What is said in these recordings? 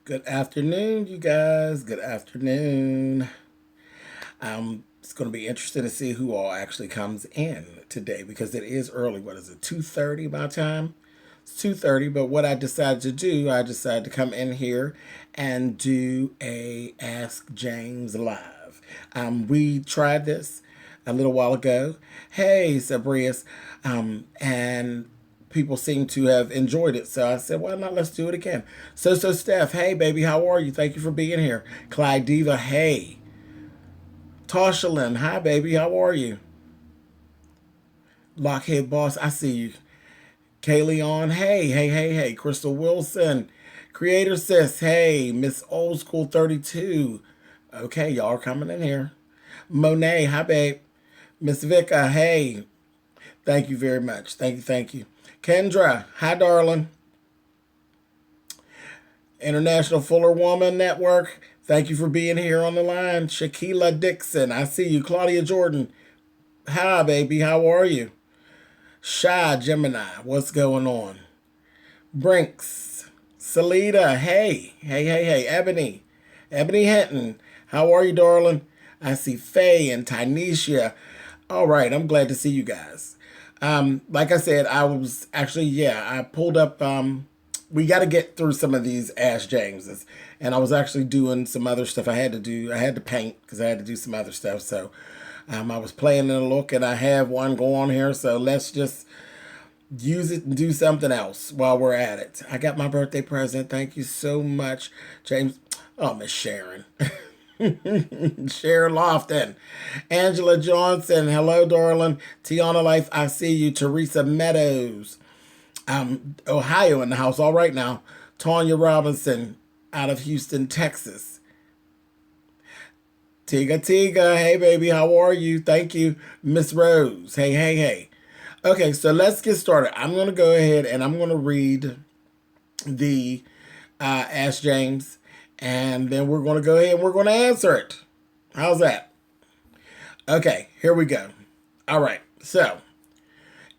Good afternoon, you guys. Good afternoon. It's going to be interesting to see who all actually comes in today because it is early. What is it? 2:30 my time. It's 2:30. But what I decided to do, I decided to come in here and do a Ask James live. We tried this a little while ago. Hey, Sabrius, and people seem to have enjoyed it. So I said, why not? Let's do it again. So Steph, hey baby, how are you? Thank you for being here. Clyde Diva, hey. Toshalyn, hi baby, how are you? Lockhead Boss, I see you. Kaylee on, hey. Crystal Wilson, Creator Sis, hey. Miss Old School 32. Okay, y'all are coming in here. Monet, hi babe. Miss Vika, hey. Thank you very much. Thank you. Kendra, hi darling. International Fuller Woman Network. Thank you for being here on the line. Shaquila Dixon, I see you. Claudia Jordan, hi, baby. How are you? Shy Gemini, what's going on? Brinks, Salida, hey. Ebony Hinton, how are you, darling? I see Faye and Tynesha. All right, I'm glad to see you guys. Like I said, I was actually, yeah, I pulled up. We got to get through some of these Ash Jameses, and I was actually doing some other stuff I had to do. I had to paint because I had to do some other stuff. So I was playing in a look, and I have one go on here. So let's just use it and do something else while we're at it. I got my birthday present. Thank you so much, James. Oh, Miss Sharon. Sharon Lofton, Angela Johnson, hello, darling. Tiana Life, I see you. Teresa Meadows, Ohio in the house. All right now. Tanya Robinson out of Houston, Texas. Tiga, hey baby, how are you? Thank you, Miss Rose. Hey. Okay, so let's get started. I'm gonna go ahead and I'm gonna read the Ask James, and then we're gonna go ahead and we're gonna answer it. How's that? Okay, here we go. All right, so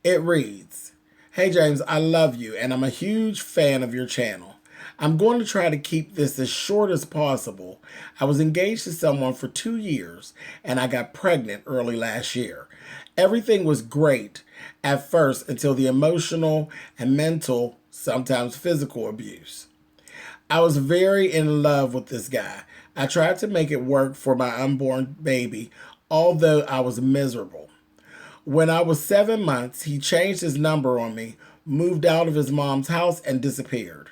it reads, hey James, I love you and I'm a huge fan of your channel. I'm going to try to keep this as short as possible. I was engaged to someone for 2 years and I got pregnant early last year. Everything was great at first until the emotional and mental, sometimes physical abuse. I was very in love with this guy. I tried to make it work for my unborn baby, although I was miserable. When I was 7 months, he changed his number on me, moved out of his mom's house, and disappeared.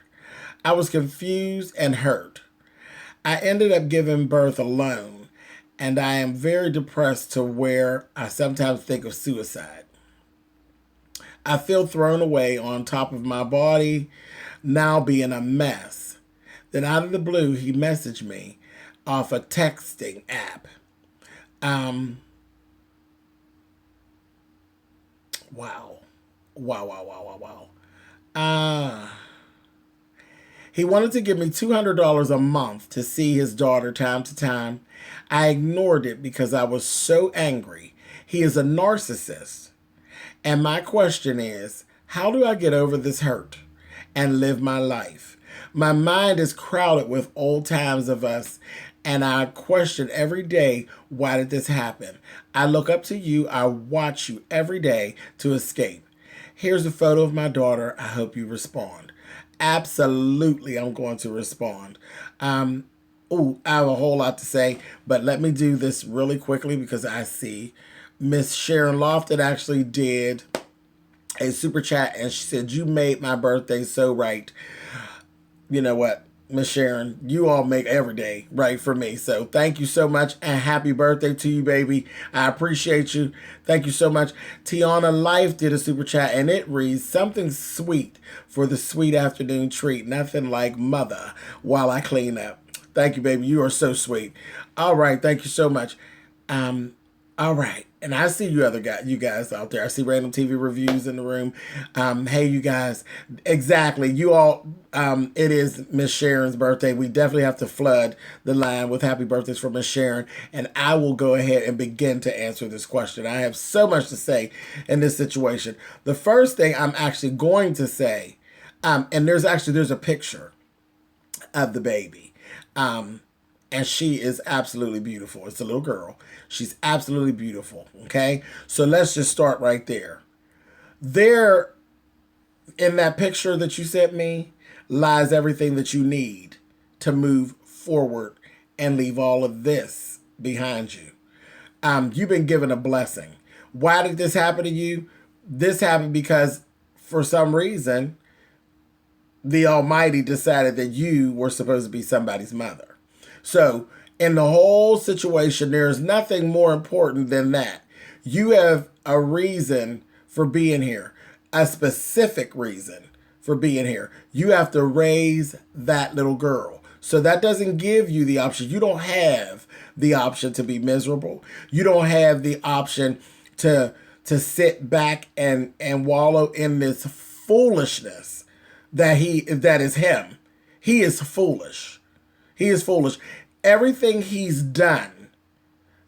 I was confused and hurt. I ended up giving birth alone, and I am very depressed to where I sometimes think of suicide. I feel thrown away on top of my body, now being a mess. Then out of the blue, he messaged me off a texting app. Um, wow. Wow. Uh, he wanted to give me $200 a month to see his daughter time to time. I ignored it because I was so angry. He is a narcissist. And my question is, how do I get over this hurt and live my life? My mind is crowded with old times of us, and I question every day, why did this happen? I look up to you, I watch you every day to escape. Here's a photo of my daughter. I hope you respond. Absolutely, I'm going to respond. I have a whole lot to say, but let me do this really quickly because I see Miss Sharon Lofton actually did a super chat and she said, you made my birthday so right. You know what, Miss Sharon, you all make every day right for me. So thank you so much and happy birthday to you, baby. I appreciate you. Thank you so much. Tiana Life did a super chat and it reads, something sweet for the sweet afternoon treat. Nothing like mother while I clean up. Thank you, baby. You are so sweet. All right. Thank you so much. All right. And I see you guys out there. I see random TV reviews in the room. Hey, you guys. Exactly. You all, it is Miss Sharon's birthday. We definitely have to flood the line with happy birthdays for Miss Sharon. And I will go ahead and begin to answer this question. I have so much to say in this situation. The first thing I'm actually going to say, and there's a picture. of the baby. And she is absolutely beautiful. It's a little girl. She's absolutely beautiful. Okay. So let's just start right there. There, in that picture that you sent me, lies everything that you need to move forward and leave all of this behind you. You've been given a blessing. Why did this happen to you? This happened because for some reason, the Almighty decided that you were supposed to be somebody's mother. So in the whole situation, there's nothing more important than that. You have a reason for being here, a specific reason for being here. You have to raise that little girl. So that doesn't give you the option. You don't have the option to be miserable. You don't have the option to sit back and wallow in this foolishness that is him. He is foolish. He is foolish. Everything he's done,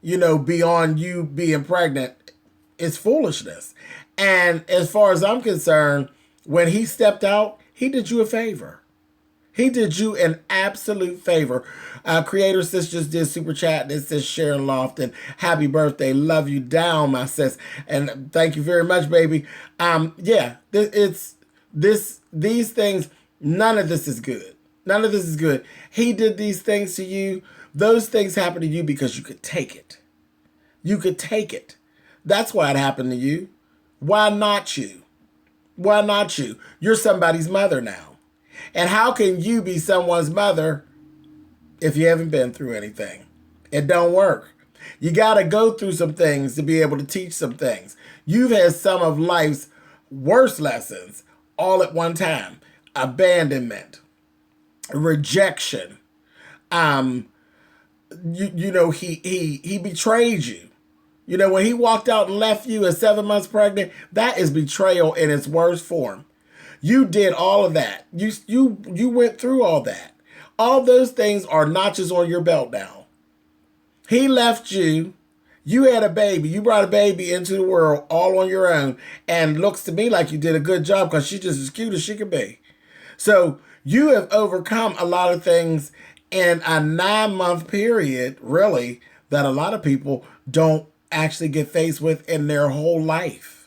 beyond you being pregnant, is foolishness. And as far as I'm concerned, when he stepped out, he did you a favor. He did you an absolute favor. Creator Sis just did super chat. It says Sharon Lofton, happy birthday. Love you down, my sis. And thank you very much, baby. These things, none of this is good. None of this is good. He did these things to you. Those things happened to you because you could take it. You could take it. That's why it happened to you. Why not you? Why not you? You're somebody's mother now. And how can you be someone's mother if you haven't been through anything? It don't work. You got to go through some things to be able to teach some things. You've had some of life's worst lessons all at one time. Abandonment, rejection. He betrayed you. When he walked out and left you at 7 months pregnant, that is betrayal in its worst form. You did all of that. You went through all that. All those things are notches on your belt now. He left you. You had a baby. You brought a baby into the world all on your own. And looks to me like you did a good job because she's just as cute as she could be. So you have overcome a lot of things in a 9-month period, really, that a lot of people don't actually get faced with in their whole life.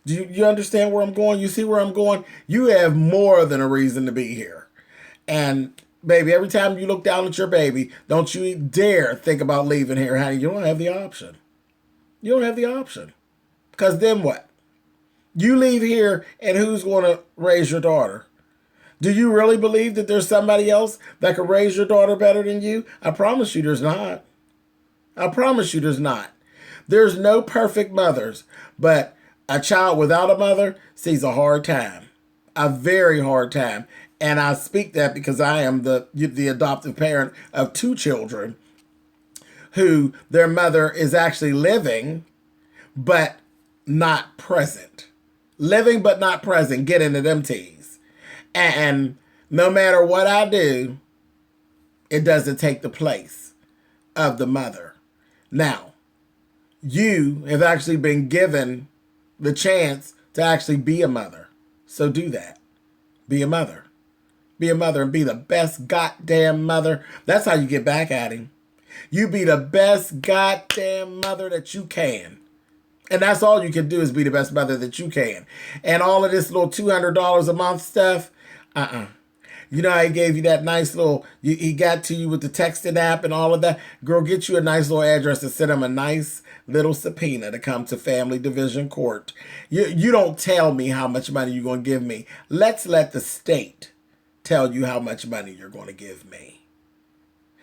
Do you understand where I'm going? You see where I'm going? You have more than a reason to be here. And baby, every time you look down at your baby, don't you dare think about leaving here, honey. You don't have the option. You don't have the option. Because then what? You leave here and who's going to raise your daughter? Do you really believe that there's somebody else that could raise your daughter better than you? I promise you there's not. I promise you there's not. There's no perfect mothers, but a child without a mother sees a hard time, a very hard time. And I speak that because I am the adoptive parent of 2 children who their mother is actually living, but not present. Living, but not present. Get into them teas. And no matter what I do, it doesn't take the place of the mother. Now, you have actually been given the chance to actually be a mother. So do that. Be a mother. Be a mother and be the best goddamn mother. That's how you get back at him. You be the best goddamn mother that you can. And that's all you can do is be the best mother that you can. And all of this little $200 a month stuff, You know how he gave you that nice little, he got to you with the texting app and all of that? Girl, get you a nice little address and send him a nice little subpoena to come to Family Division Court. You don't tell me how much money you're going to give me. Let's let the state tell you how much money you're going to give me.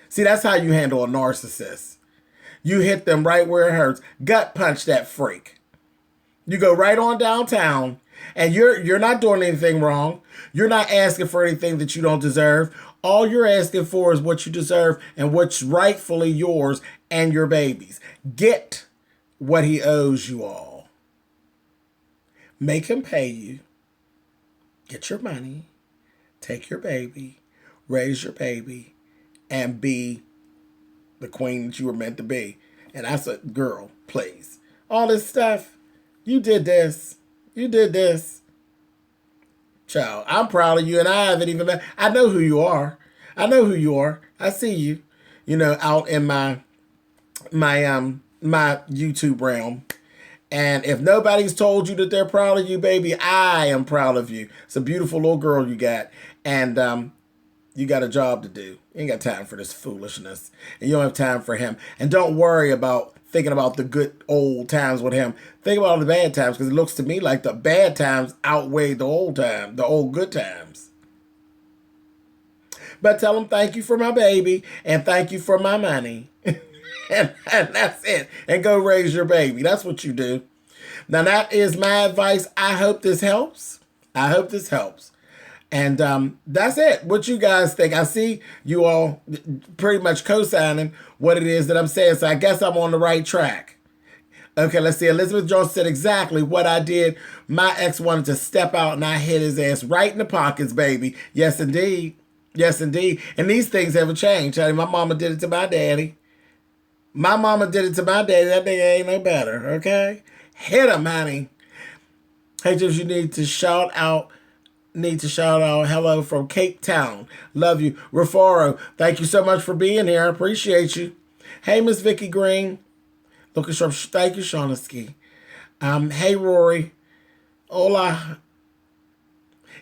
See, that's how you handle a narcissist. You hit them right where it hurts. Gut punch that freak. You go right on downtown, and you're not doing anything wrong. You're not asking for anything that you don't deserve. All you're asking for is what you deserve and what's rightfully yours and your baby's. Get what he owes you all. Make him pay you. Get your money. Take your baby. Raise your baby. And be the queen that you were meant to be. And I said, girl, please. All this stuff. You did this. You did this. Child, I'm proud of you, and I haven't even met. I know who you are. I know who you are. I see you. You know, out in my YouTube realm. And if nobody's told you that they're proud of you, baby, I am proud of you. It's a beautiful little girl you got. And you got a job to do. You ain't got time for this foolishness. And you don't have time for him. And don't worry about thinking about the good old times with him. Think about all the bad times, because it looks to me like the bad times outweigh the old good times. But tell him thank you for my baby and thank you for my money. And that's it. And go raise your baby. That's what you do. Now, that is my advice. I hope this helps. I hope this helps. And that's it. What you guys think? I see you all pretty much co-signing what it is that I'm saying. So I guess I'm on the right track. Okay, let's see. Elizabeth Jones said exactly what I did. My ex wanted to step out and I hit his ass right in the pockets, baby. Yes, indeed. Yes, indeed. And these things haven't changed. Honey, my mama did it to my daddy. My mama did it to my daddy. That nigga ain't no better, okay? Hit him, honey. Hey, just you need to shout out hello from Cape Town. Love you. Rafaro, thank you so much for being here. I appreciate you. Hey, Miss Vicky Green. Looking sharp. Thank you, Shaughnessy. Hey, Rory. Hola.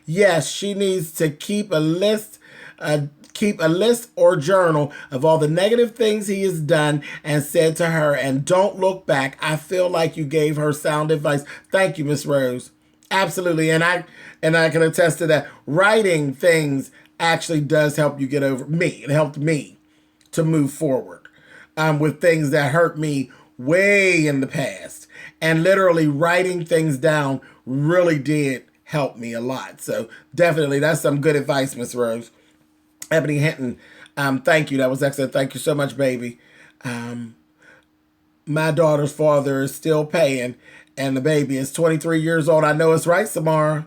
Yes, she needs to keep a list or journal of all the negative things he has done and said to her, and don't look back. I feel like you gave her sound advice. Thank you, Miss Rose. Absolutely, and I can attest to that. Writing things actually does help you get over me. It helped me to move forward with things that hurt me way in the past, and literally writing things down really did help me a lot. So definitely, that's some good advice, Miss Rose. Ebony Hinton, thank you. That was excellent. Thank you so much, baby. My daughter's father is still paying, and the baby is 23 years old. I know it's right, Samara.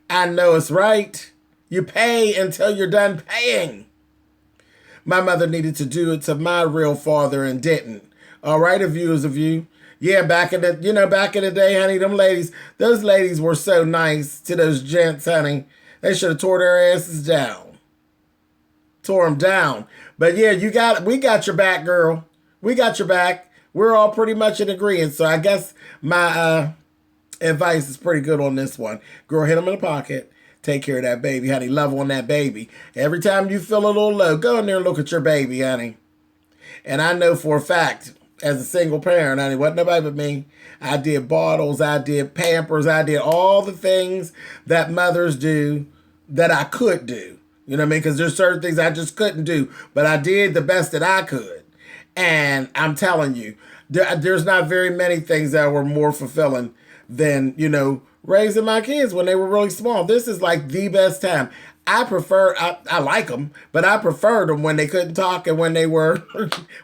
I know it's right. You pay until you're done paying. My mother needed to do it to my real father and didn't. All right, a view is a view. Yeah, back in the day, honey, those ladies were so nice to those gents, honey. They should have tore their asses down. Tore them down. But yeah, we got your back, girl. We got your back. We're all pretty much in agreement. So I guess my advice is pretty good on this one. Girl, hit them in the pocket. Take care of that baby, honey. Love on that baby. Every time you feel a little low, go in there and look at your baby, honey. And I know for a fact, as a single parent, honey, wasn't nobody but me. I did bottles, I did Pampers, I did all the things that mothers do that I could do. You know what I mean? Because there's certain things I just couldn't do, but I did the best that I could. And I'm telling you, there's not very many things that were more fulfilling than, raising my kids when they were really small. This is like the best time. I like them, but I preferred them when they couldn't talk and when they were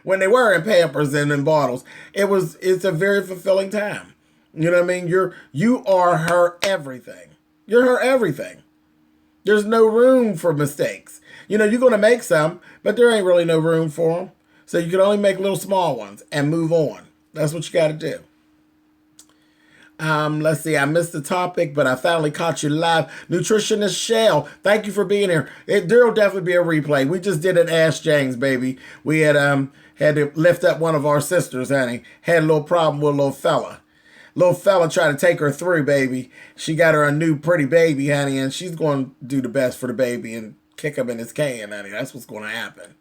when they were in Pampers and in bottles. It's a very fulfilling time. You know what I mean? You are her everything. You're her everything. There's no room for mistakes. You're going to make some, but there ain't really no room for them. So you can only make little small ones and move on. That's what you got to do. Let's see. I missed the topic, but I finally caught you live. Nutritionist Shell, thank you for being here. There'll definitely be a replay. We just did an Ask James, baby. We had to lift up one of our sisters, honey. Had a little problem with a little fella. Little fella tried to take her through, baby. She got her a new pretty baby, honey, and she's going to do the best for the baby and kick him in his can, honey. That's what's going to happen.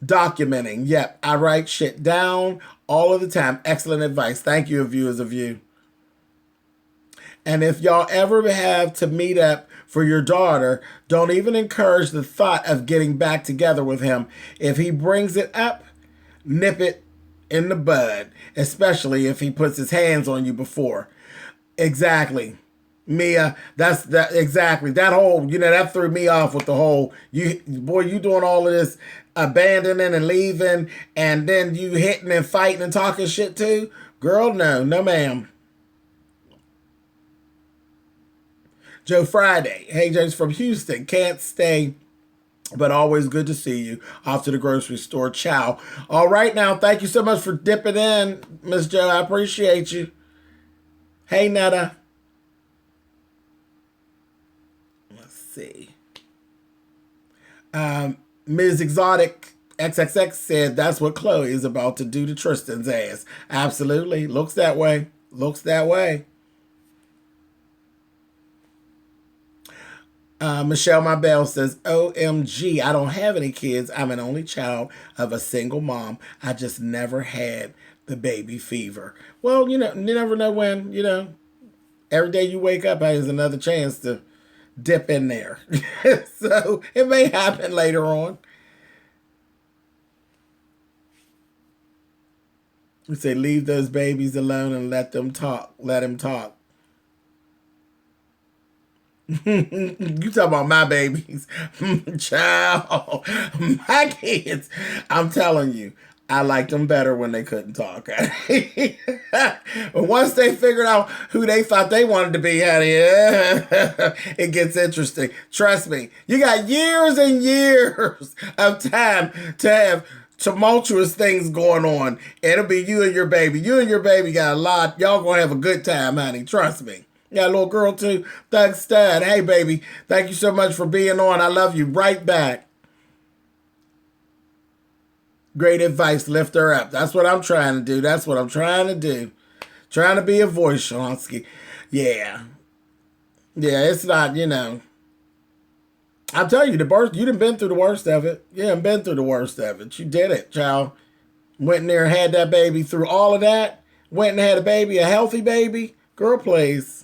Documenting. Yep, I write shit down all of the time. Excellent advice. Thank you, viewers of you. And if y'all ever have to meet up for your daughter, don't even encourage the thought of getting back together with him. If he brings it up, nip it in the bud, especially if he puts his hands on you before. Exactly. Mia, exactly. That whole, that threw me off with the whole, you doing all of this abandoning and leaving, and then you hitting and fighting and talking shit too? Girl, no ma'am. Joe Friday. Hey, James from Houston. Can't stay, but always good to see you. Off to the grocery store. Ciao. All right now. Thank you so much for dipping in, Miss Joe. I appreciate you. Hey, Netta. Let's see. Ms. Exotic XXX said that's what Chloe is about to do to Tristan's ass. Absolutely. Looks that way. Looks that way. Michelle Mabel says, OMG, I don't have any kids. I'm an only child of a single mom. I just never had the baby fever. Well, you never know when, every day you wake up has another chance to dip in there. So it may happen later on. We say, leave those babies alone and let them talk. Let him talk. You talk about my babies. Child, my kids. I'm telling you, I liked them better when they couldn't talk. But once they figured out who they thought they wanted to be, honey, it gets interesting. Trust me, you got years and years of time to have tumultuous things going on. It'll be you and your baby. You and your baby got a lot. Y'all gonna have a good time, honey. Trust me. Yeah, little girl too. Thug stud. Hey, baby. Thank you so much for being on. I love you. Right back. Great advice. Lift her up. That's what I'm trying to do. That's what I'm trying to do. Trying to be a voice, Shalonsky. Yeah. Yeah, it's not, I'll tell you, you done been through the worst of it. You done been through the worst of it. You did it, child. Went in there and had that baby through all of that. Went and had a baby, a healthy baby. Girl, please.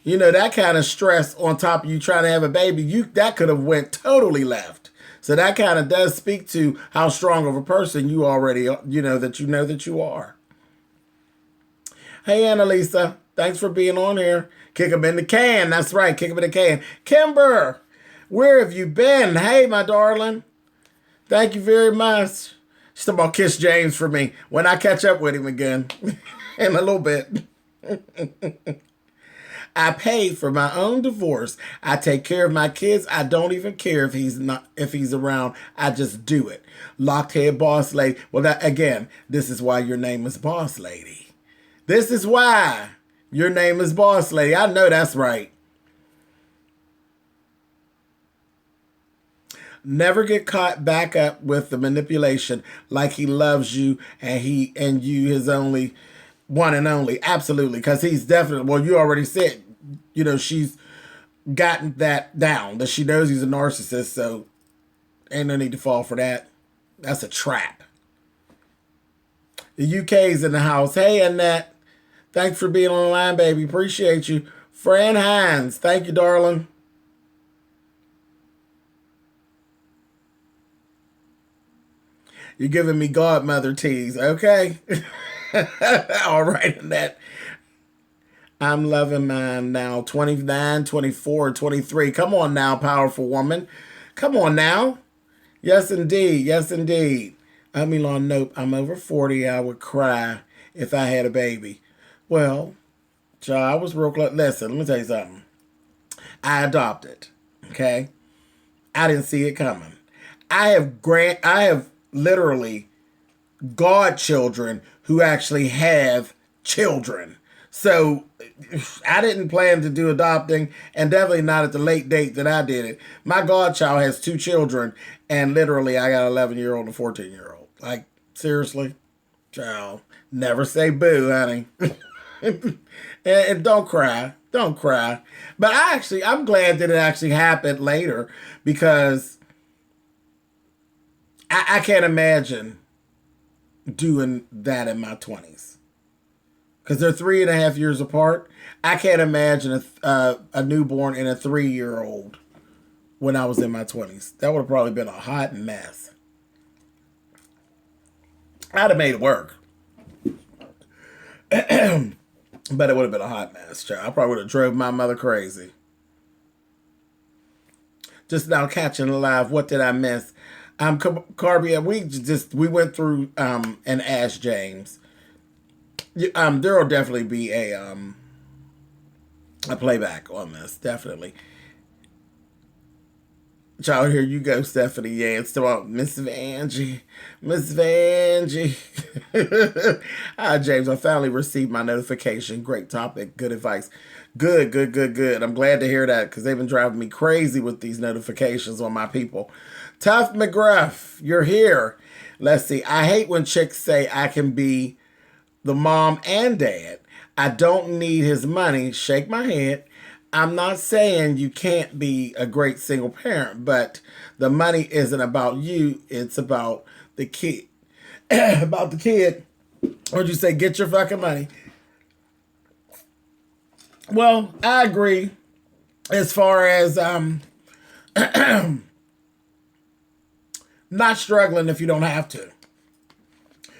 That kind of stress on top of you trying to have a baby, that could have went totally left. So that kind of does speak to how strong of a person you already, that you are. Hey, Annalisa. Thanks for being on here. Kick 'em in the can. That's right. Kick 'em in the can. Kimber, where have you been? Hey, my darling. Thank you very much. She's talking about Kiss James for me when I catch up with him again in a little bit. I paid for my own divorce. I take care of my kids. I don't even care if he's around. I just do it. Locked head boss lady. Well, this is why your name is Boss Lady. This is why your name is Boss Lady. I know that's right. Never get caught back up with the manipulation like he loves you and you his only one and only. Absolutely. Because he's definitely, well, you already said, she's gotten that down, that she knows he's a narcissist, so ain't no need to fall for that. That's a trap. The UK's in the house. Hey, Annette. Thanks for being on the line, baby. Appreciate you. Fran Hines. Thank you, darling. You're giving me godmother tease. Okay. All right, Annette. I'm loving mine now. 29, 24, 23. Come on now, powerful woman. Come on now. Yes, indeed. Yes, indeed. Elon, nope. I'm over 40. I would cry if I had a baby. Well, child, I was real close. Listen, let me tell you something. I adopted. Okay? I didn't see it coming. I have literally godchildren who actually have children. So I didn't plan to do adopting, and definitely not at the late date that I did it. My godchild has 2 children, and literally I got an 11-year-old and a 14-year-old. Like, seriously? Child, never say boo, honey. and don't cry. Don't cry. But I'm glad that it actually happened later, because I can't imagine doing that in my 20s. Because they're 3.5 years apart. I can't imagine a newborn and a 3-year-old when I was in my 20s. That would have probably been a hot mess. I'd have made it work. But it would have been a hot mess, child. I probably would have drove my mother crazy. Just now catching alive. What did I miss? Carbia, we went through and asked James. There will definitely be a playback on this, definitely. Child, here you go, Stephanie Yance. Miss Vanjie. Miss Vanjie. Hi, James. I finally received my notification. Great topic. Good advice. Good, good, good, good. I'm glad to hear that because they've been driving me crazy with these notifications on my people. Tough McGruff, you're here. Let's see. I hate when chicks say I can be the mom and dad. I don't need his money. Shake my head. I'm not saying you can't be a great single parent, but the money isn't about you. It's about the kid. About the kid. Or you say, get your fucking money. Well, I agree as far as not struggling if you don't have to.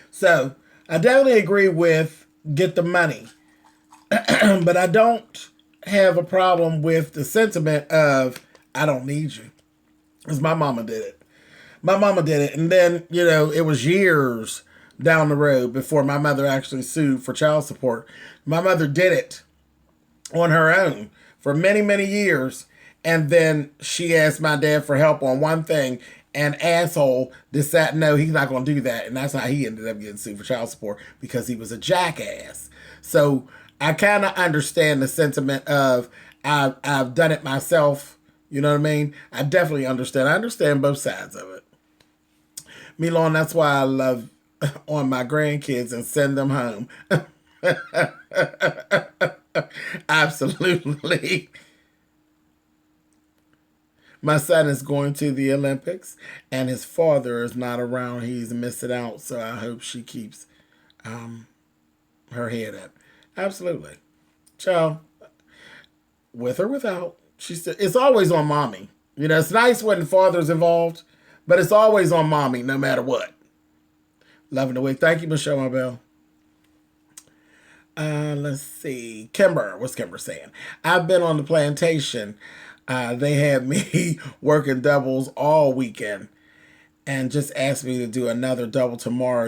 So I definitely agree with get the money. But I don't have a problem with the sentiment of I don't need you. Because my mama did it. My mama did it. And then, it was years down the road before my mother actually sued for child support. My mother did it on her own for many, many years. And then she asked my dad for help on one thing. And asshole decided, no, he's not going to do that. And that's how he ended up getting sued for child support because he was a jackass. So I kind of understand the sentiment of I've done it myself. You know what I mean? I definitely understand. I understand both sides of it. Milan, that's why I love on my grandkids and send them home. Absolutely. My son is going to the Olympics and his father is not around. He's missing out. So I hope she keeps her head up. Absolutely. Child, with or without, it's always on mommy. It's nice when the father's involved, but it's always on mommy no matter what. Loving the week. Thank you, Michelle Marbell. Let's see. Kimber. What's Kimber saying? I've been on the plantation. They had me working doubles all weekend and just asked me to do another double tomorrow.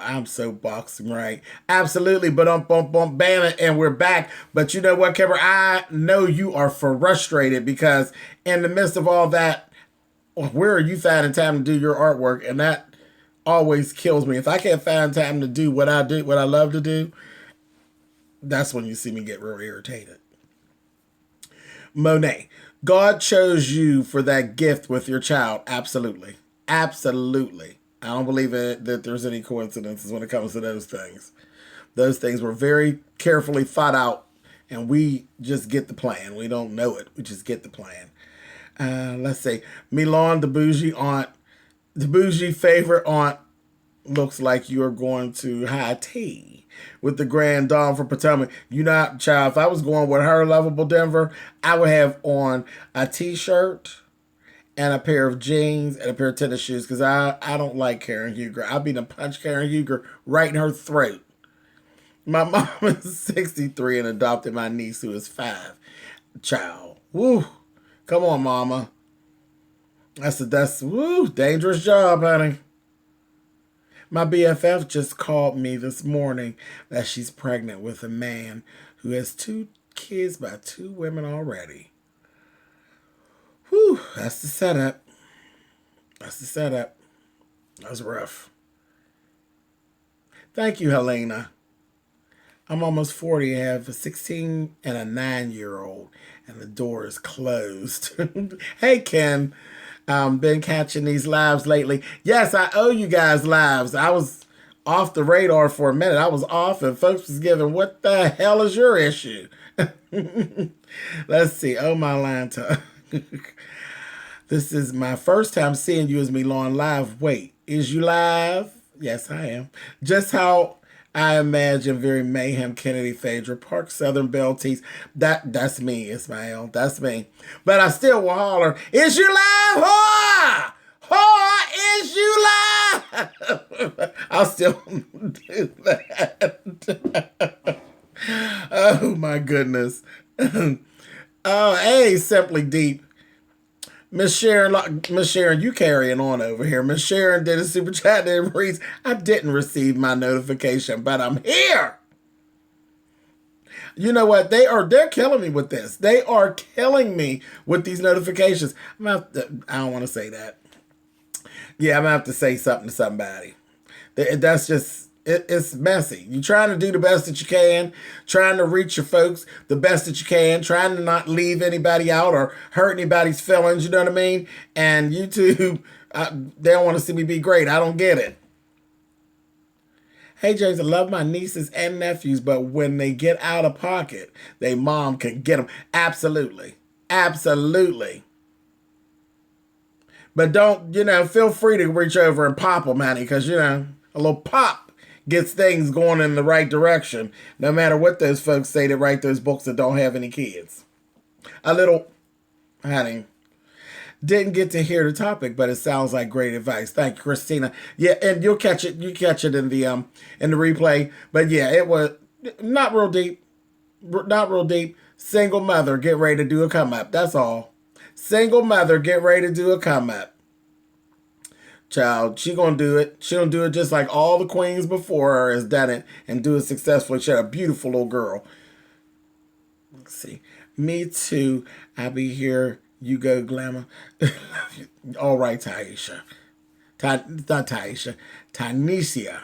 I'm so boxing right. Absolutely. But bam it, and we're back. But you know what, Kimber? I know you are frustrated because in the midst of all that, where are you finding time to do your artwork? And that always kills me. If I can't find time to do what I do, what I love to do, that's when you see me get real irritated. Monet, God chose you for that gift with your child. Absolutely. Absolutely. I don't believe that there's any coincidences when it comes to those things. Those things were very carefully thought out, and we just get the plan. We don't know it. We just get the plan. Let's see. Milan, the bougie favorite aunt, looks like you're going to high tea with the grand dame from Potomac. Child, if I was going with her lovable Denver, I would have on a t-shirt and a pair of jeans and a pair of tennis shoes because I don't like Karen Huger. I'll be to punch Karen Huger right in her throat. My mom is 63 and adopted my niece who is 5. Child. Woo. Come on, mama. That's dangerous job, honey. My BFF just called me this morning that she's pregnant with a man who has 2 kids by 2 women already. Whew, that's the setup. That's rough. Thank you, Helena. I'm almost 40. I have a 16 and a 9-year-old, and the door is closed. Hey, Ken. Been catching these lives lately. Yes, I owe you guys lives. I was off the radar for a minute. I was off, and folks was giving, what the hell is your issue? Let's see. Oh, my Lanta. This is my first time seeing you as Milan live. Wait, is you live? Yes, I am. Just how I imagine very mayhem Kennedy Phaedra Park Southern Belle Tees. That's me, Ismael. That's me. But I still will holler, is you live? Whore! Whore, is you live? I'll still do that. Oh my goodness. Oh, hey, Simply Deep. Miss Sharon, you carrying on over here. Miss Sharon did a super chat that reads, I didn't receive my notification, but I'm here. You know what? They're killing me with this. They are killing me with these notifications. I don't want to say that. Yeah, I'm gonna have to say something to somebody. That's just it's messy. You're trying to do the best that you can, trying to reach your folks the best that you can, trying to not leave anybody out or hurt anybody's feelings. You know what I mean? And YouTube, they don't want to see me be great. I don't get it. Hey, James, I love my nieces and nephews, but when they get out of pocket, they mom can get them. Absolutely. Absolutely. But don't, feel free to reach over and pop them, honey, because, a little pop gets things going in the right direction, no matter what those folks say that write those books that don't have any kids. A little, honey. Didn't get to hear the topic, but it sounds like great advice. Thank you, Christina. Yeah, and you'll catch it. You catch it in the replay. But yeah, it was not real deep. Not real deep. Single mother, get ready to do a come up. That's all. Single mother, get ready to do a come up. Child, she gonna do it. She gonna do it just like all the queens before her has done it and do it successfully. She's a beautiful little girl. Let's see. Me too. I'll be here. You go, Glamour. All right, Taisha. Not Taisha. Tanisha.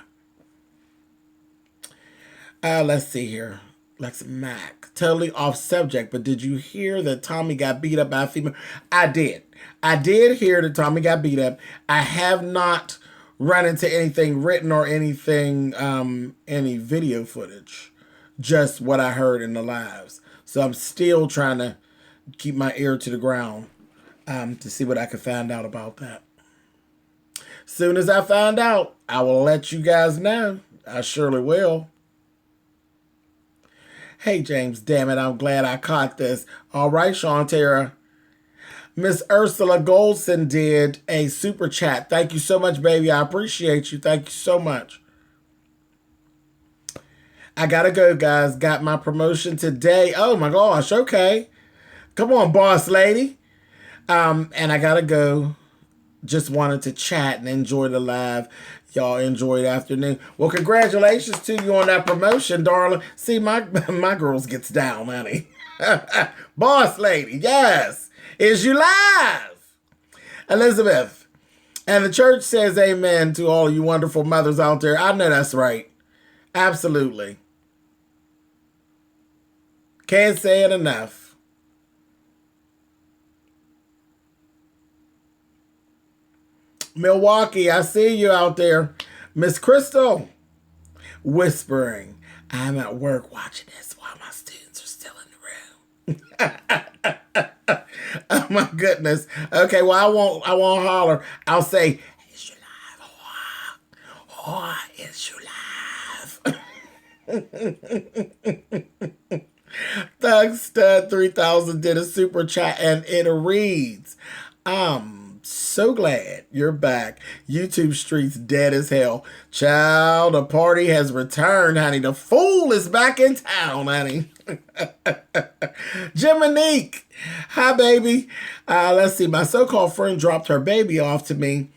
Let's see here. Lex Mac. Totally off subject, but did you hear that Tommy got beat up by a female? I did. I did hear that Tommy got beat up. I have not run into anything written or anything, any video footage. Just what I heard in the lives. So I'm still trying to keep my ear to the ground to see what I can find out about that. Soon as I find out, I will let you guys know. I surely will. Hey, James, damn it, I'm glad I caught this. All right, Sean Tara. Miss Ursula Goldson did a super chat. Thank you so much, baby. I appreciate you. Thank you so much. I gotta go, guys. Got my promotion today. Oh, my gosh. Okay. Come on, boss lady. And I gotta go. Just wanted to chat and enjoy the live. Y'all enjoy the afternoon. Well, congratulations to you on that promotion, darling. See, my girls gets down, honey. Boss lady, yes. Is you live? Elizabeth. And the church says amen to all you wonderful mothers out there. I know that's right. Absolutely. Can't say it enough. Milwaukee, I see you out there. Miss Crystal, whispering, I'm at work watching this while my students are still in the room. Oh my goodness. Okay, well, I won't holler. I'll say, is you live? Is you live? Thug Stud 3000 did a super chat and it reads, so glad you're back. YouTube streets dead as hell. Child, the party has returned, honey. The fool is back in town, honey. Jiminique. Hi, baby. Let's see. My so-called friend dropped her baby off to me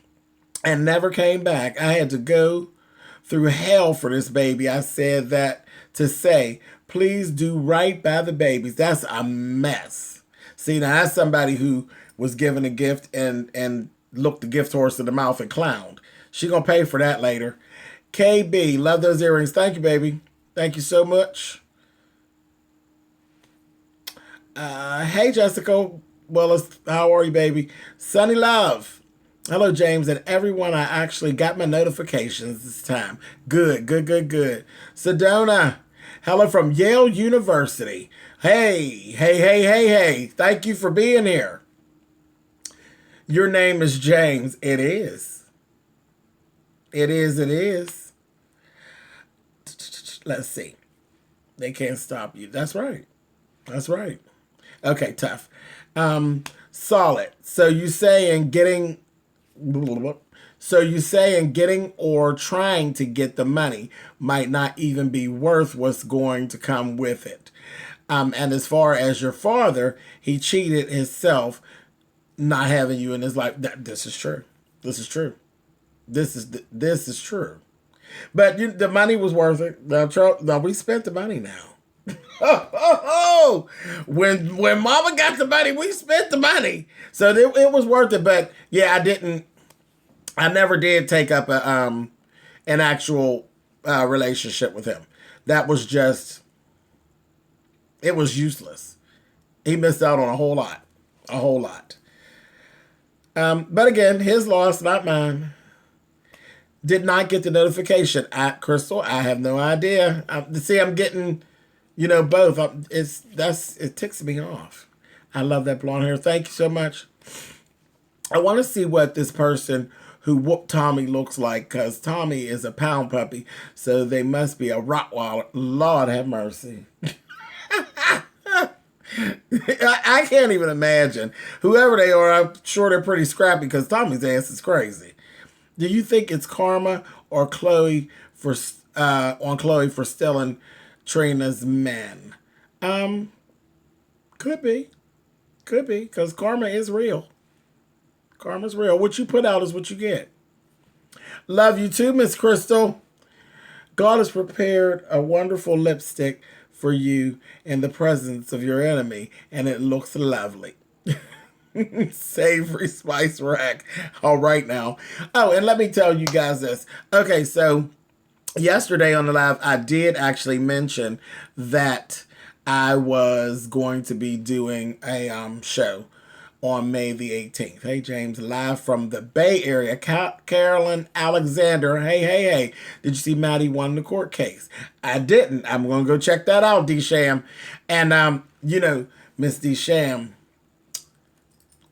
and never came back. I had to go through hell for this baby. I said that to say, please do right by the babies. That's a mess. See, now that's somebody who was given a gift and looked the gift horse in the mouth and clowned. She gonna pay for that later. KB, love those earrings. Thank you, baby. Thank you so much. Hey, Jessica. Well, how are you, baby? Sunny Love. Hello, James, and everyone. I actually got my notifications this time. Good. Sedona. Hello from Yale University. Hey. Thank you for being here. Your name is James. It is. Let's see. They can't stop you. That's right. Okay, tough. Solid. So you saying getting or trying to get the money might not even be worth what's going to come with it. And as far as your father, he cheated himself not having you in his life. This is true. This is true. But the money was worth it. Now we spent the money now. Oh, when Mama got the money, we spent the money, so it was worth it. But yeah, I never did take up an actual relationship with him. That was just, it was useless. He missed out on a whole lot, a whole lot. But again, his loss, not mine. Did not get the notification. Crystal, I have no idea. See, I'm getting, both. It ticks me off. I love that blonde hair. Thank you so much. I want to see what this person who whooped Tommy looks like, because Tommy is a pound puppy, so they must be a Rottweiler. Lord have mercy. I can't even imagine. Whoever they are, I'm sure they're pretty scrappy, because Tommy's ass is crazy. Do you think it's karma or Chloe for on Chloe for stealing Trina's men? Could be, because karma is real. Karma's real. What you put out is what you get. Love you too, Miss Crystal. God has prepared a wonderful lipstick for you in the presence of your enemy, and it looks lovely. Savory spice rack. All right now. Oh, and let me tell you guys this. Okay, so yesterday on the live, I did actually mention that I was going to be doing a show on May the 18th. Hey, James, live from the Bay Area. Carolyn Alexander. Hey. Did you see Maddie won the court case? I didn't. I'm going to go check that out, D-Sham. And, Miss D-Sham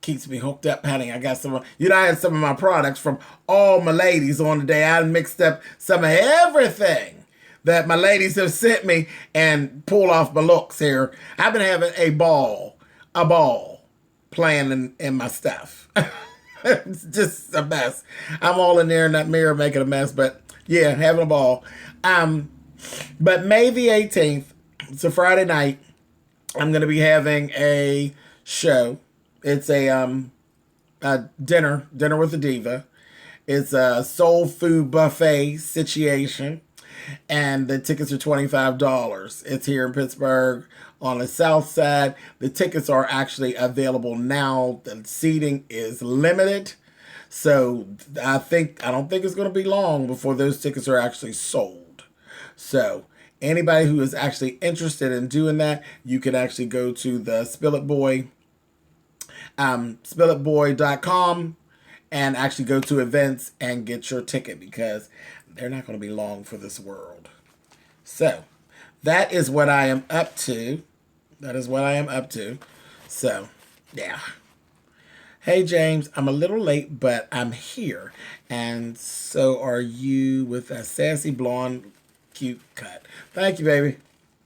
keeps me hooked up, honey. I got I had some of my products from all my ladies on the day. I mixed up some of everything that my ladies have sent me and pull off my looks here. I've been having a ball playing in my stuff. It's just a mess. I'm all in there in that mirror making a mess, but yeah, having a ball. But May the 18th, it's a Friday night, I'm going to be having a show. It's a dinner with a diva. It's a soul food buffet situation, and the tickets are $25. It's here in Pittsburgh on the south side. The tickets are actually available now. The seating is limited, so I don't think it's going to be long before those tickets are actually sold. So anybody who is actually interested in doing that, you can actually go to the spillitboy. spillitboy.com and actually go to events and get your ticket, because they're not going to be long for this world. So that is what I am up to. So, yeah. Hey, James, I'm a little late, but I'm here. And so are you, with a sassy blonde cute cut. Thank you, baby.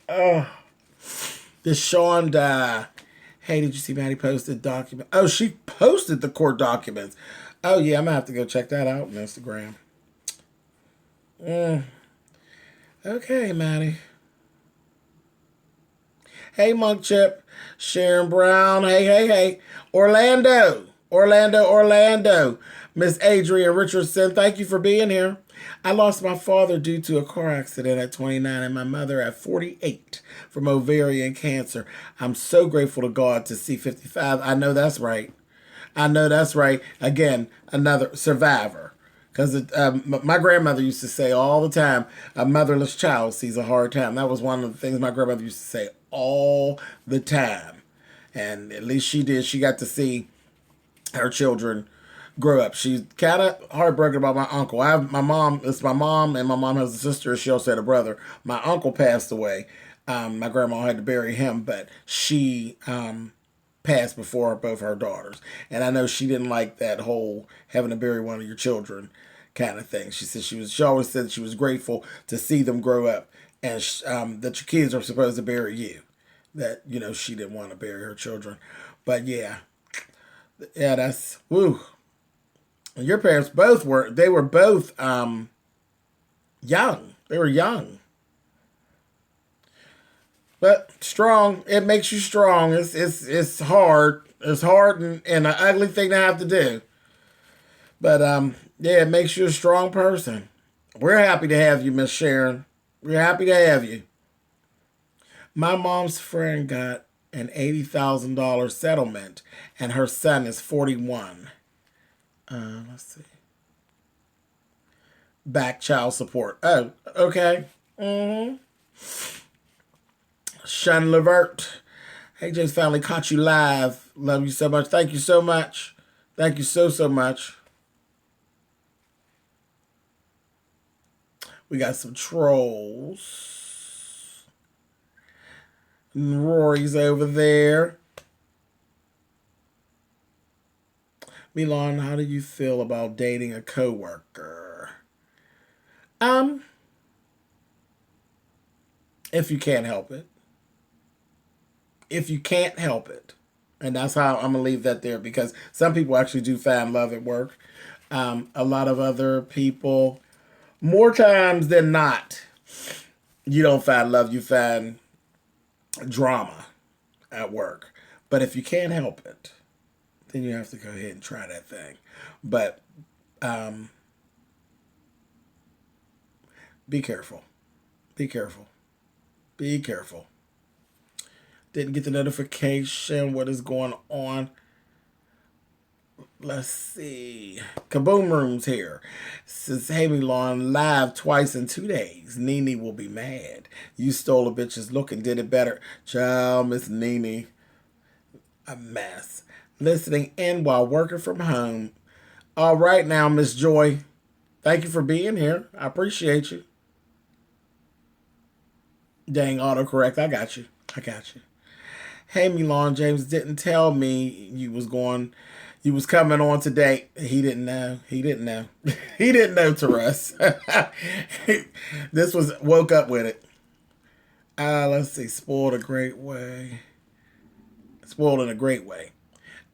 Oh, this Shonda. Hey, did you see Maddie posted document? Oh, she posted the court documents. Oh, yeah, I'm going to have to go check that out on Instagram. Okay, Maddie. Hey, Monk Chip. Sharon Brown. Hey. Orlando. Miss Adrian Richardson, thank you for being here. I lost my father due to a car accident at 29 and my mother at 48 from ovarian cancer. I'm so grateful to God to see 55. I know that's right. Again, another survivor. Because my grandmother used to say all the time, a motherless child sees a hard time. That was one of the things my grandmother used to say all the time. And at least she did. She got to see her children grow up. She's kind of heartbroken about my uncle. My mom, and my mom has a sister. She also had a brother. My uncle passed away. My grandma had to bury him, but she passed before both her daughters. And I know she didn't like that whole having to bury one of your children kind of thing. She said she always said she was grateful to see them grow up, and that your kids are supposed to bury you. That, she didn't want to bury her children. But yeah, that's woo. Your parents were both young. They were young. But strong. It makes you strong. It's hard. It's hard and an ugly thing to have to do. But yeah, it makes you a strong person. We're happy to have you, Miss Sharon. We're happy to have you. My mom's friend got an $80,000 settlement, and her son is 41. Let's see. Back child support. Oh, okay. Mm-hmm. Shun Levert. Hey, James, finally caught you live. Love you so much. Thank you so much. Thank you so much. We got some trolls. And Rory's over there. Milan, how do you feel about dating a coworker? If you can't help it. If you can't help it. And that's how I'm going to leave that there, because some people actually do find love at work. A lot of other people, more times than not, you don't find love, you find drama at work. But if you can't help it, then you have to go ahead and try that thing. But be careful. Be careful. Be careful. Didn't get the notification. What is going on? Let's see. Kaboom Room's here. Says, hey, Milan, live twice in 2 days. Nene will be mad. You stole a bitch's look and did it better. Child, Miss Nene. A mess. Listening in while working from home. All right now, Miss Joy. Thank you for being here. I appreciate you. Dang, autocorrect. I got you. I got you. Hey, Milan, James didn't tell me you was coming on today. He didn't know. He didn't know. He didn't know, Therese. This was, woke up with it. Let's see. Spoiled a great way. Spoiled in a great way.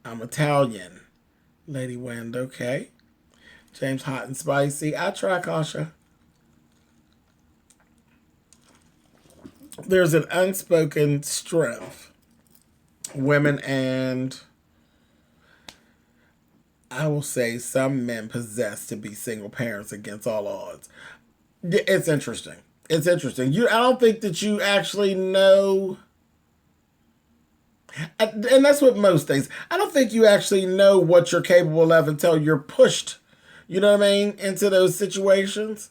I'm Italian. Lady Wind, okay. James, hot and spicy. I try, Kasha. There's an unspoken strength women and I will say some men possess to be single parents against all odds. It's interesting. It's interesting. I don't think that you actually know, and that's what most things. I don't think you actually know what you're capable of until you're pushed, you know what I mean, into those situations.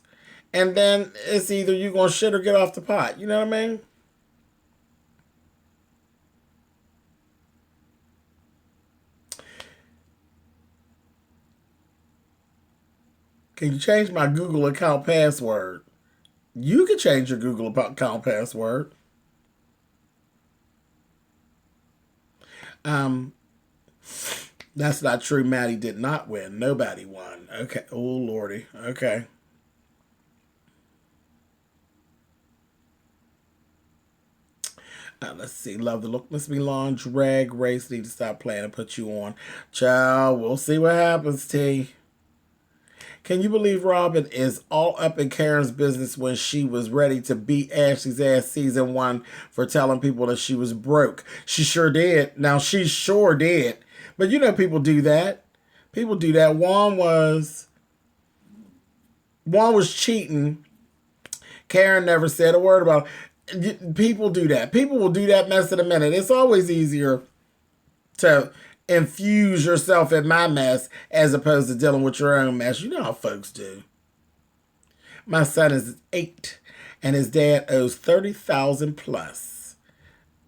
And then it's either you're going to shit or get off the pot. You know what I mean? Can you change my Google account password? You can change your Google account password. Um, that's not true. Maddie did not win. Nobody won. Okay. Oh, Lordy. Okay. Let's see. Love the look. Miss Milan. Drag race. Need to stop playing and put you on. Child, we'll see what happens, T. Can you believe Robin is all up in Karen's business when she was ready to beat Ashley's ass season 1 for telling people that she was broke? She sure did. Now, she sure did. But you know people do that. People do that. Juan was cheating. Karen never said a word about it. People do that. People will do that mess in a minute. It's always easier to infuse yourself in my mess as opposed to dealing with your own mess. You know how folks do. My son is 8 and his dad owes 30,000 plus.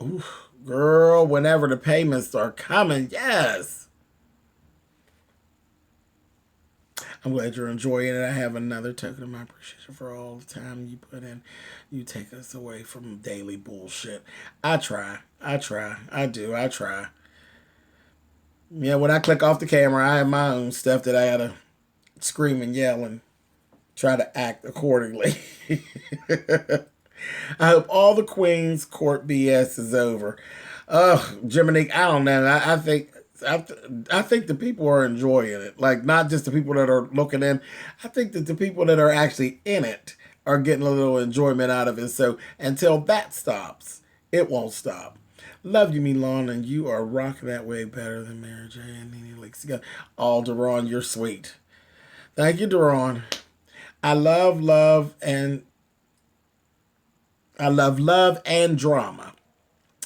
Ooh, girl, whenever the payments are coming, yes. I'm glad you're enjoying it. I have another token of my appreciation for all the time you put in. You take us away from daily bullshit. I try. I do. I try. Yeah, when I click off the camera, I have my own stuff that I gotta scream and yell and try to act accordingly. I hope all the Queen's Court BS is over. Ugh, Jiminique, I don't know. I think the people are enjoying it. Like, not just the people that are looking in. I think that the people that are actually in it are getting a little enjoyment out of it. So until that stops, it won't stop. Love you, Milan, and you are rocking that way better than Mary J and Nene Leaks. Oh, Deron, you're sweet. Thank you, Deron. I love, and I love love and drama.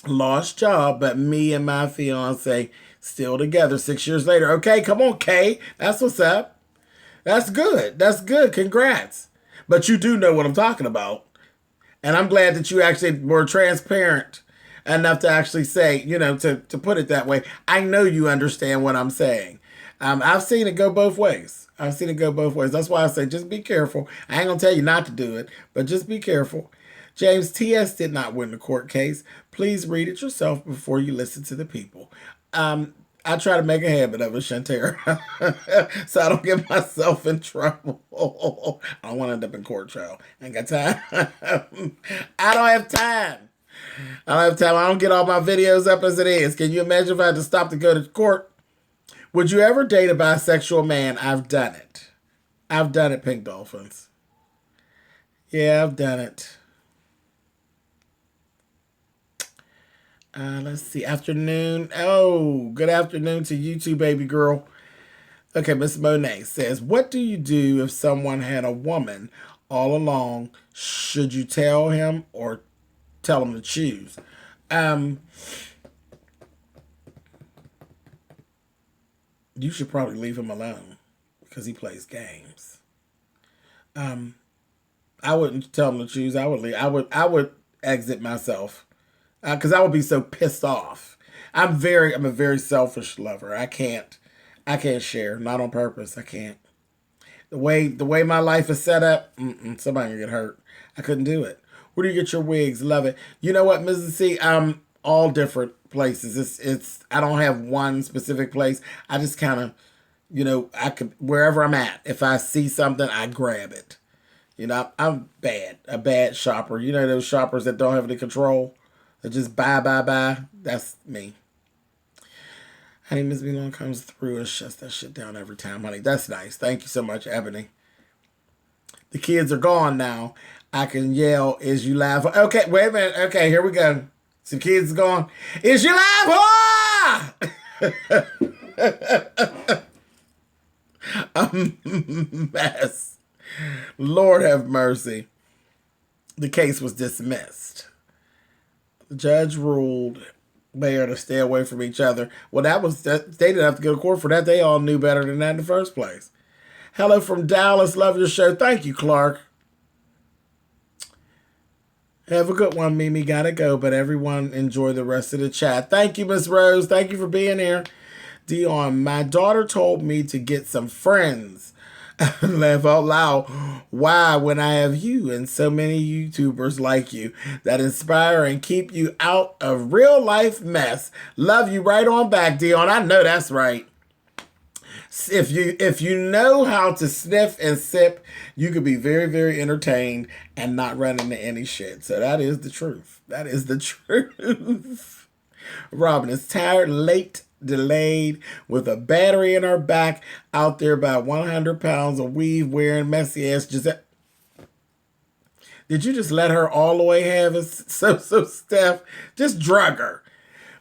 Lost job, but me and my fiance still together 6 years later. Okay, come on, Kay. That's what's up. That's good. That's good. Congrats. But you do know what I'm talking about. And I'm glad that you actually were transparent enough to actually say, to put it that way. I know you understand what I'm saying. I've seen it go both ways. I've seen it go both ways. That's why I say just be careful. I ain't going to tell you not to do it, but just be careful. James, T.S. did not win the court case. Please read it yourself before you listen to the people. I try to make a habit of it, Shantara, so I don't get myself in trouble. I don't want to end up in court trial. I ain't got time. I don't have time. I don't get all my videos up as it is. Can you imagine if I had to stop to go to court? Would you ever date a bisexual man? I've done it. I've done it, Pink Dolphins. Yeah, I've done it. Let's see. Afternoon. Oh, good afternoon to you too, baby girl. Okay, Miss Monet says, what do you do if someone had a woman all along? Should you tell him or tell him to choose? You should probably leave him alone because he plays games. I wouldn't tell him to choose. I would leave. I would exit myself. Because I would be so pissed off. I'm a very selfish lover. I can't share. Not on purpose. I can't. The way my life is set up, somebody can get hurt. I couldn't do it. Where do you get your wigs? Love it. You know what, Mrs. C? All different places. I don't have one specific place. I just kind of, I could, wherever I'm at, if I see something, I grab it. I'm a bad shopper. You know those shoppers that don't have any control? Just buy. That's me. Honey, Miss Milon comes through and shuts that shit down every time, honey. That's nice. Thank you so much, Ebony. The kids are gone now. I can yell, is you live? Okay, wait a minute. Okay, here we go. Some kids are gone. Is you live? A mess. Lord have mercy. The case was dismissed. The judge ruled they are to stay away from each other. Well, they didn't have to go to court for that. They all knew better than that in the first place. Hello from Dallas. Love your show. Thank you, Clark. Have a good one, Mimi. Gotta go, but everyone enjoy the rest of the chat. Thank you, Miss Rose. Thank you for being here. Dion, my daughter told me to get some friends. Laugh out loud. Why, when I have you and so many YouTubers like you that inspire and keep you out of real life mess. Love you right on back, Dion. I know that's right. If you know how to sniff and sip, you could be very, very entertained and not run into any shit. So that is the truth. That is the truth. Robin is tired, late, delayed, with a battery in her back, out there about 100 pounds of weave wearing messy ass Giselle. Did you just let her all the way have it? So Steph, just drug her.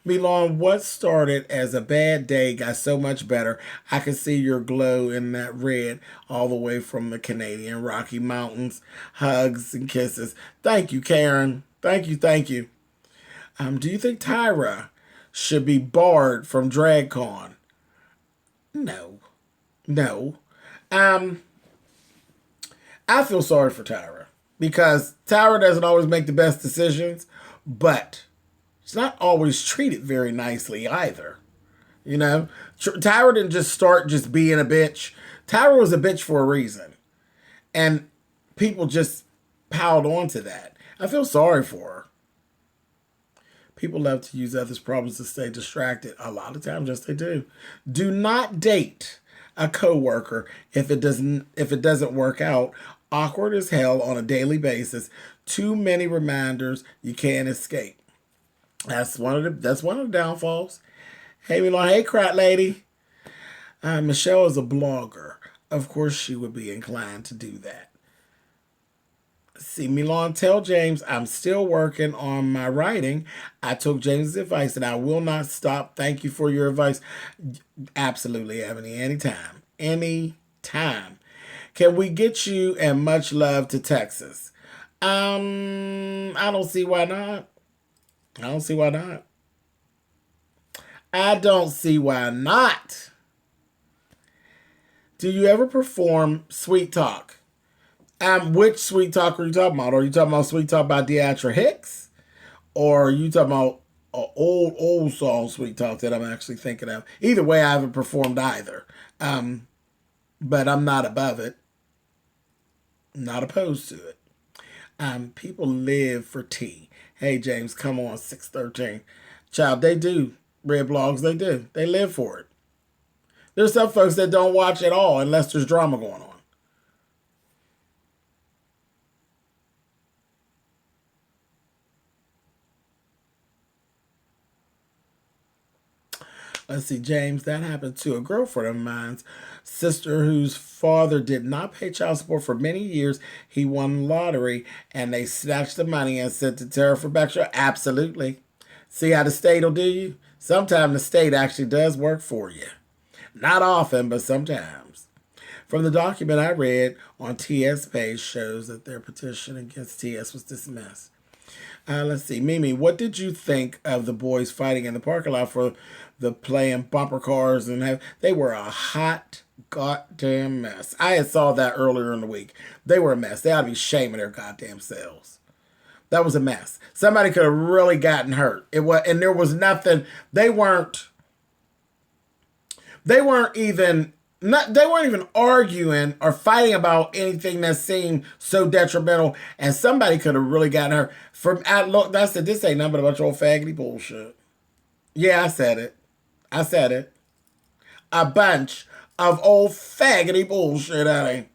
Milan, what started as a bad day got so much better. I can see your glow in that red all the way from the Canadian Rocky Mountains. Hugs and kisses. Thank you, Karen. Thank you. Do you think Tyra should be barred from DragCon? No. I feel sorry for Tyra because Tyra doesn't always make the best decisions, but she's not always treated very nicely either. Tyra didn't just start just being a bitch. Tyra was a bitch for a reason. And people just piled onto that. I feel sorry for her. People love to use others' problems to stay distracted. A lot of times, yes, they do. Do not date a coworker if it doesn't work out. Awkward as hell on a daily basis. Too many reminders you can't escape. That's one of the downfalls. Hey, Milan. Hey, Crat Lady. Michelle is a blogger. Of course, she would be inclined to do that. See, Milan, tell James I'm still working on my writing. I took James' advice and I will not stop. Thank you for your advice. Absolutely, Ebony. Anytime. Can we get you and much love to Texas? I don't see why not. I don't see why not. I don't see why not. Do you ever perform sweet talk? Which sweet talk are you talking about? Are you talking about sweet talk by Deatra Hicks? Or are you talking about an old song sweet talk that I'm actually thinking of? Either way, I haven't performed either. But I'm not above it. Not opposed to it. People live for tea. Hey, James, come on, 613. Child, they do. Red blogs, they do. They live for it. There's some folks that don't watch at all unless there's drama going on. Let's see, James, that happened to a girlfriend of mine's sister whose father did not pay child support for many years. He won the lottery and they snatched the money and sent it to her for back. Absolutely. See how the state will do you? Sometimes the state actually does work for you. Not often, but sometimes. From the document I read on TS page shows that their petition against TS was dismissed. Let's see. Mimi, what did you think of the boys fighting in the parking lot for the playing bumper cars? And they were a hot goddamn mess. I had saw that earlier in the week. They were a mess. They ought to be shaming their goddamn selves. That was a mess. Somebody could have really gotten hurt. And there was nothing. They weren't even arguing or fighting about anything that seemed so detrimental, and somebody could have really gotten hurt. I said, this ain't nothing but a bunch of old faggoty bullshit. Yeah, I said it. A bunch of old faggoty bullshit, honey.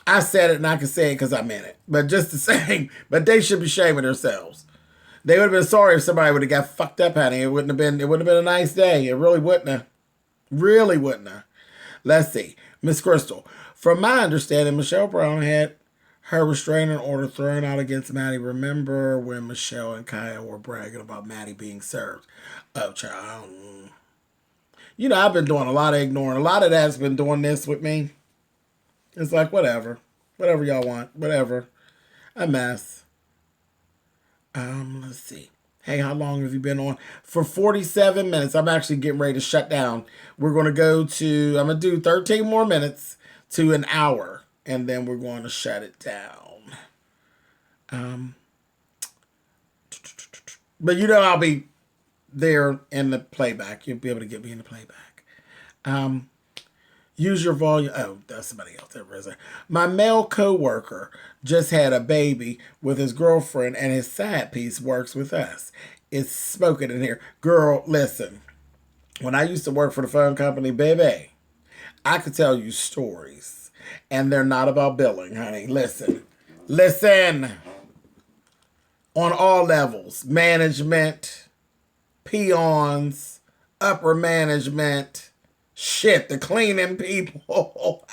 I said it and I can say it because I meant it. But just the same, but they should be shaming themselves. They would have been sorry if somebody would have got fucked up, honey. It wouldn't have been a nice day. It really wouldn't have. Really wouldn't have. Let's see. Miss Crystal. From my understanding, Michelle Brown had her restraining order thrown out against Maddie. Remember when Michelle and Kaya were bragging about Maddie being served? Oh, child. You know, I've been doing a lot of ignoring. A lot of that's been doing this with me. It's like, whatever. Whatever y'all want. Whatever. A mess. Let's see. Hey, how long have you been on? For 47 minutes. I'm actually getting ready to shut down. I'm going to do 13 more minutes to an hour. And then we're going to shut it down. But you know I'll be there in the playback. You'll be able to get me in the playback. Use your volume. Oh, that's somebody else. That was there. My male coworker just had a baby with his girlfriend, and his side piece works with us. It's smoking in here. Girl, listen. When I used to work for the phone company, baby, I could tell you stories, and they're not about billing, honey. Listen. On all levels, management, peons, upper management. Shit, the cleaning people.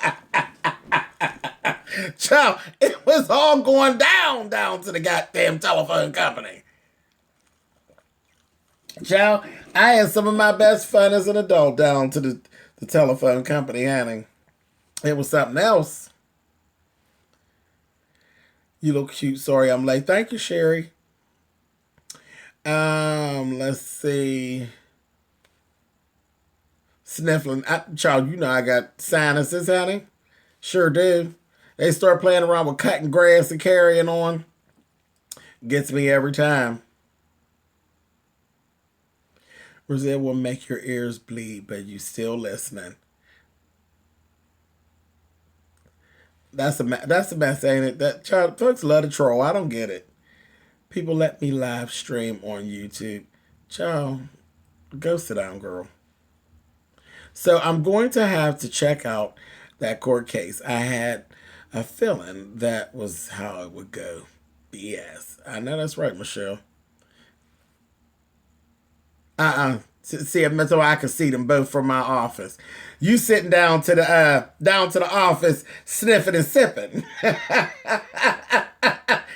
Child, it was all going down to the goddamn telephone company. Child, I had some of my best fun as an adult down to the telephone company, honey. It was something else. You look cute. Sorry I'm late. Thank you, Sherry. Let's see. Sniffling. Child, you know I got sinuses, honey. Sure do. They start playing around with cutting grass and carrying on. Gets me every time. Roselle will make your ears bleed, but you still listening. That's a mess, ain't it? That child, folks love to troll. I don't get it. People let me live stream on YouTube. Child, go sit down, girl. So I'm going to have to check out that court case. I had a feeling that was how it would go. BS. I know that's right, Michelle. See, so I could see them both from my office. You sitting down to the office, sniffing and sipping.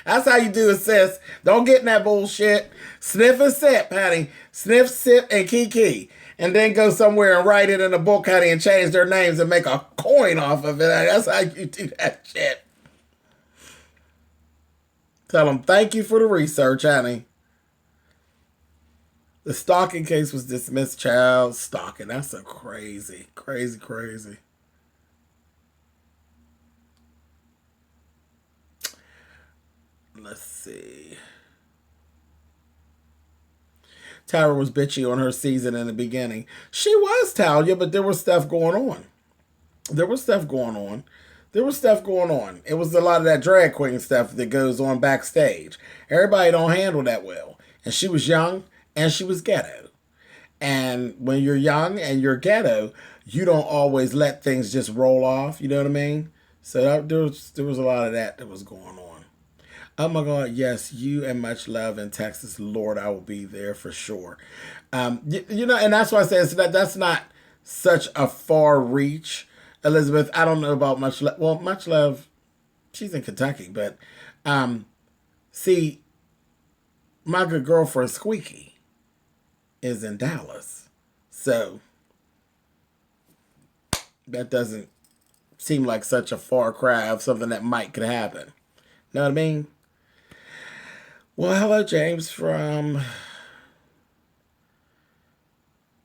That's how you do it, sis. Don't get in that bullshit. Sniff and sip, honey. Sniff, sip, and kiki. And then go somewhere and write it in a book, honey, and change their names and make a coin off of it. That's how you do that shit. Tell them thank you for the research, honey. The stalking case was dismissed. Child stalking. That's a crazy, crazy, crazy. Let's see. Tyra was bitchy on her season in the beginning. She was, Talia, but there was stuff going on. There was stuff going on. There was stuff going on. It was a lot of that drag queen stuff that goes on backstage. Everybody don't handle that well. And she was young and she was ghetto. And when you're young and you're ghetto, you don't always let things just roll off. You know what I mean? So there was a lot of that was going on. Oh my God, yes, you and much love in Texas. Lord, I will be there for sure. You know, and that's why I say that's not such a far reach. Elizabeth, I don't know about much love. Well, much love, she's in Kentucky, but see, my good girlfriend Squeaky is in Dallas. So that doesn't seem like such a far cry of something that might could happen. Know what I mean? Well, hello, James from...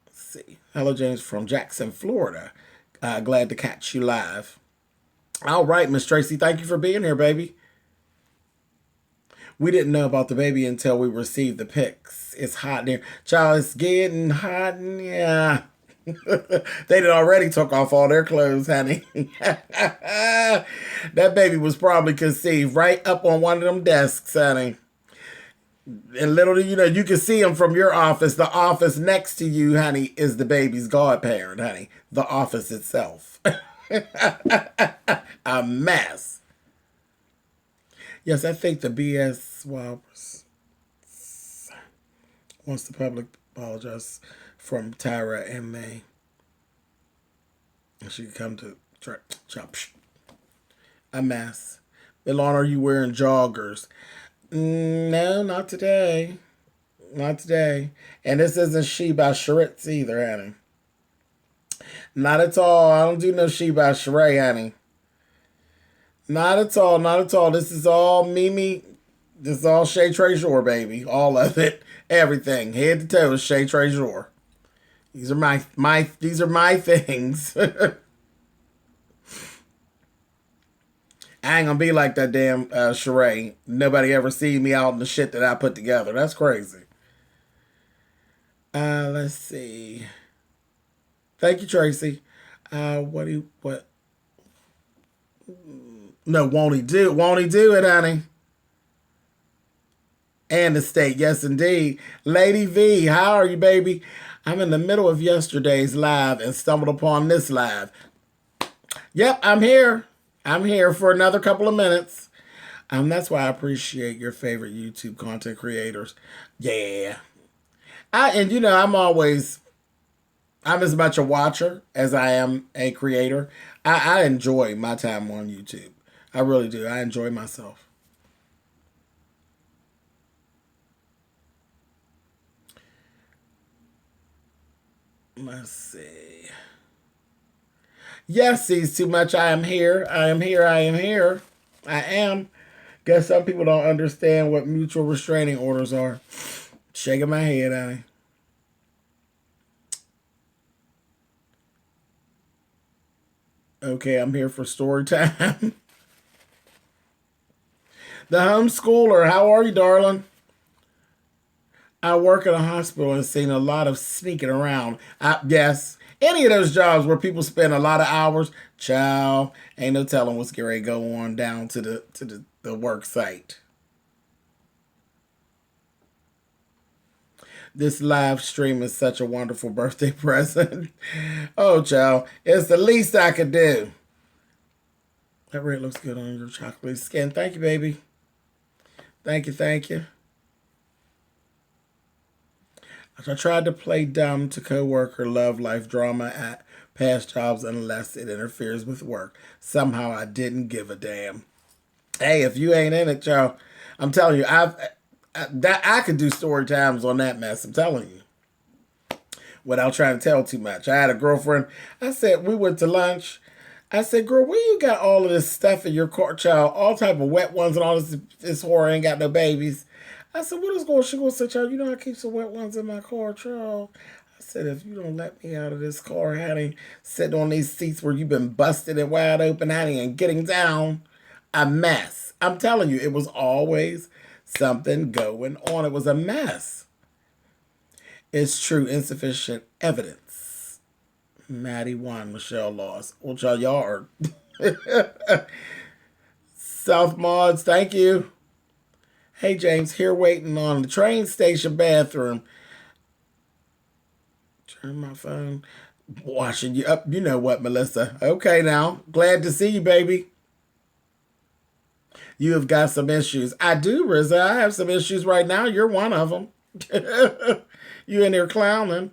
Let's see. Hello, James from Jackson, Florida. Glad to catch you live. All right, Miss Tracy, thank you for being here, baby. We didn't know about the baby until we received the pics. It's hot in here. Child, it's getting hot in here. They did already took off all their clothes, honey. That baby was probably conceived right up on one of them desks, honey. And little do you know, you can see him from your office. The office next to you, honey, is the baby's godparent, honey. The office itself. A mess. Yes, I think the BS Swabbers wants the public apologize from Tyra and May. She can come to chop. A mess. Milan, are you wearing joggers? No, not today. Not today. And this isn't She by Charitz either, honey. Not at all. I don't do no She by Sheree, honey. Not at all. Not at all. This is all Mimi. This is all Shay Treasure, baby. All of it. Everything. Head to toe is Shay Treasure. These are my things. I ain't gonna be like that damn Sheree. Nobody ever see me out in the shit that I put together. That's crazy. Let's see. Thank you, Tracy. What? No, won't he do? Won't he do it, honey? And the state, yes, indeed. Lady V, how are you, baby? I'm in the middle of yesterday's live and stumbled upon this live. Yep, I'm here. I'm here for another couple of minutes. That's why I appreciate your favorite YouTube content creators. Yeah. And you know, I'm as much a watcher as I am a creator. I enjoy my time on YouTube. I really do. I enjoy myself. Let's see. Yes, sees too much. I am here. I am here. I am here. I am. Guess some people don't understand what mutual restraining orders are. Shaking my head, honey. Okay, I'm here for story time. The homeschooler, how are you, darling? I work at a hospital and seen a lot of sneaking around. Yes, any of those jobs where people spend a lot of hours, child, ain't no telling what's going to go on down to the work site. This live stream is such a wonderful birthday present. Oh, child, it's the least I could do. That red looks good on your chocolate skin. Thank you, baby. Thank you, thank you. I tried to play dumb to coworker love life drama at past jobs unless it interferes with work. Somehow I didn't give a damn. Hey, if you ain't in it, y'all, I'm telling you, I could do story times on that mess. I'm telling you, without trying to tell too much. I had a girlfriend. I said we went to lunch. I said, girl, where you got all of this stuff in your car, child? All type of wet ones and all this whore ain't got no babies. I said, what is going on? She going to say, child, you know I keep some wet ones in my car, child. I said, if you don't let me out of this car, honey, sitting on these seats where you've been busted and wide open, honey, and getting down, a mess. I'm telling you, it was always something going on. It was a mess. It's true, insufficient evidence. Maddie won, Michelle lost. Well, y'all are. South Mods, thank you. Hey, James, here waiting on the train station bathroom. Turn my phone. Watching you up. You know what, Melissa. Okay, now. Glad to see you, baby. You have got some issues. I do, Rizza. I have some issues right now. You're one of them. You in there clowning.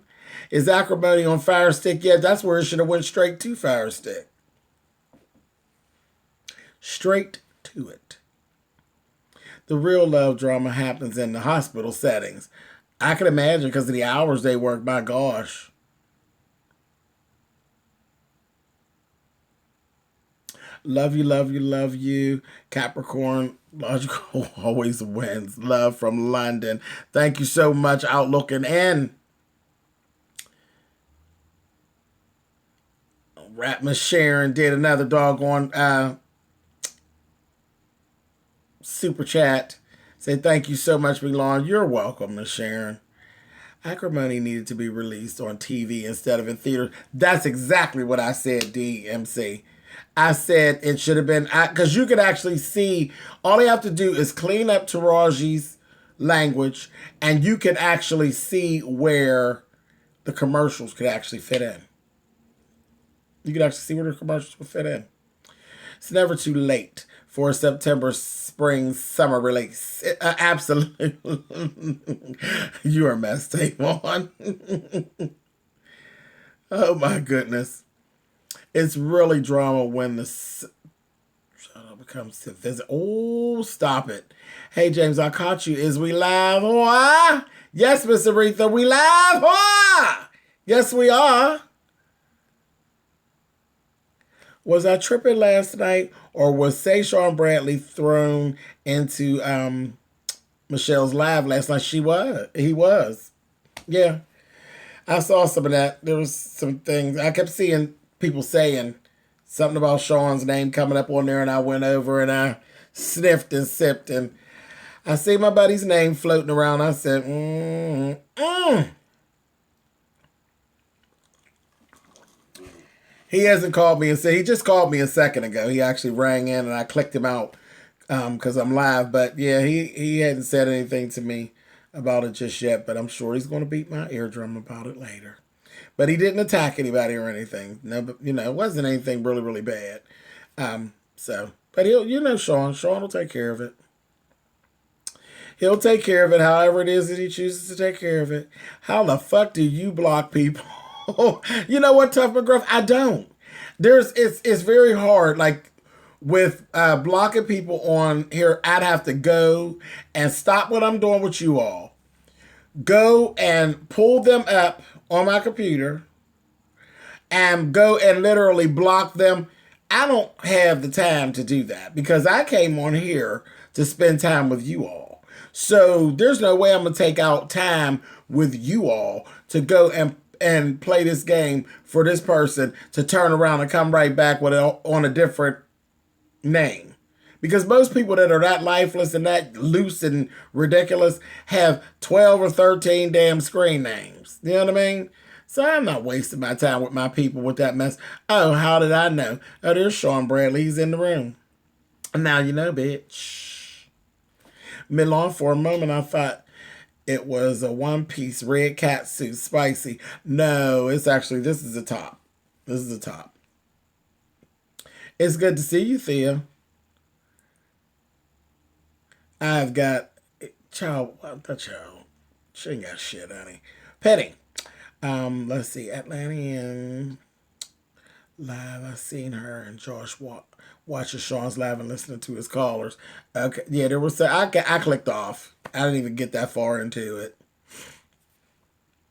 Is acrimony on Fire Stick? Yeah, that's where it should have went straight to Fire Stick. Straight to it. The real love drama happens in the hospital settings. I can imagine because of the hours they work. My gosh. Love you, love you, love you. Capricorn, logical always wins. Love from London. Thank you so much, Outlook and N. Rat Miss Sharon did another doggone super chat. Say thank you so much, Milan. You're welcome, Miss Sharon. Acrimony needed to be released on TV instead of in theater. That's exactly what I said, DMC. I said it should have been, because you could actually see, all they have to do is clean up Taraji's language, and you can actually see where the commercials could actually fit in. You could actually see where the commercials would fit in. It's never too late for a September, spring, summer release. Absolutely. You are messed, Tavon. Oh my goodness. It's really drama when the shadow comes to visit. Oh, stop it. Hey, James, I caught you. Is we live? Oh, yes, Miss Aretha, we live. Oh, yes, we are. Was I tripping last night, or was Sean Bradley thrown into Michelle's live last night? He was. Yeah. I saw some of that. There was some things. I kept seeing people saying something about Sean's name coming up on there, and I went over and I sniffed and sipped, and I see my buddy's name floating around. I said, He hasn't called me and said, he just called me a second ago. He actually rang in and I clicked him out because I'm live. But yeah, he hadn't said anything to me about it just yet, but I'm sure he's going to beat my eardrum about it later. But he didn't attack anybody or anything. No, but it wasn't anything really, really bad. But Sean will take care of it. He'll take care of it however it is that he chooses to take care of it. How the fuck do you block people? You know what, Tough McGruff? I don't. It's very hard. Like with blocking people on here, I'd have to go and stop what I'm doing with you all. Go and pull them up on my computer and go and literally block them. I don't have the time to do that because I came on here to spend time with you all. So there's no way I'm going to take out time with you all to go and play this game for this person to turn around and come right back with it on a different name. Because most people that are that lifeless and that loose and ridiculous have 12 or 13 damn screen names. You know what I mean? So I'm not wasting my time with my people with that mess. Oh, how did I know? Oh, there's Sean Bradley. He's in the room. Now you know, bitch. Milan, for a moment, I thought it was a one-piece red cat suit, spicy. No, it's actually, this is the top. This is the top. It's good to see you, Thea. I've got, child, what the child? She ain't got shit, honey. Petty. Let's see, Atlantean live. I seen her and Josh watching Sean's live and listening to his callers. Okay, yeah, there was. I clicked off. I didn't even get that far into it.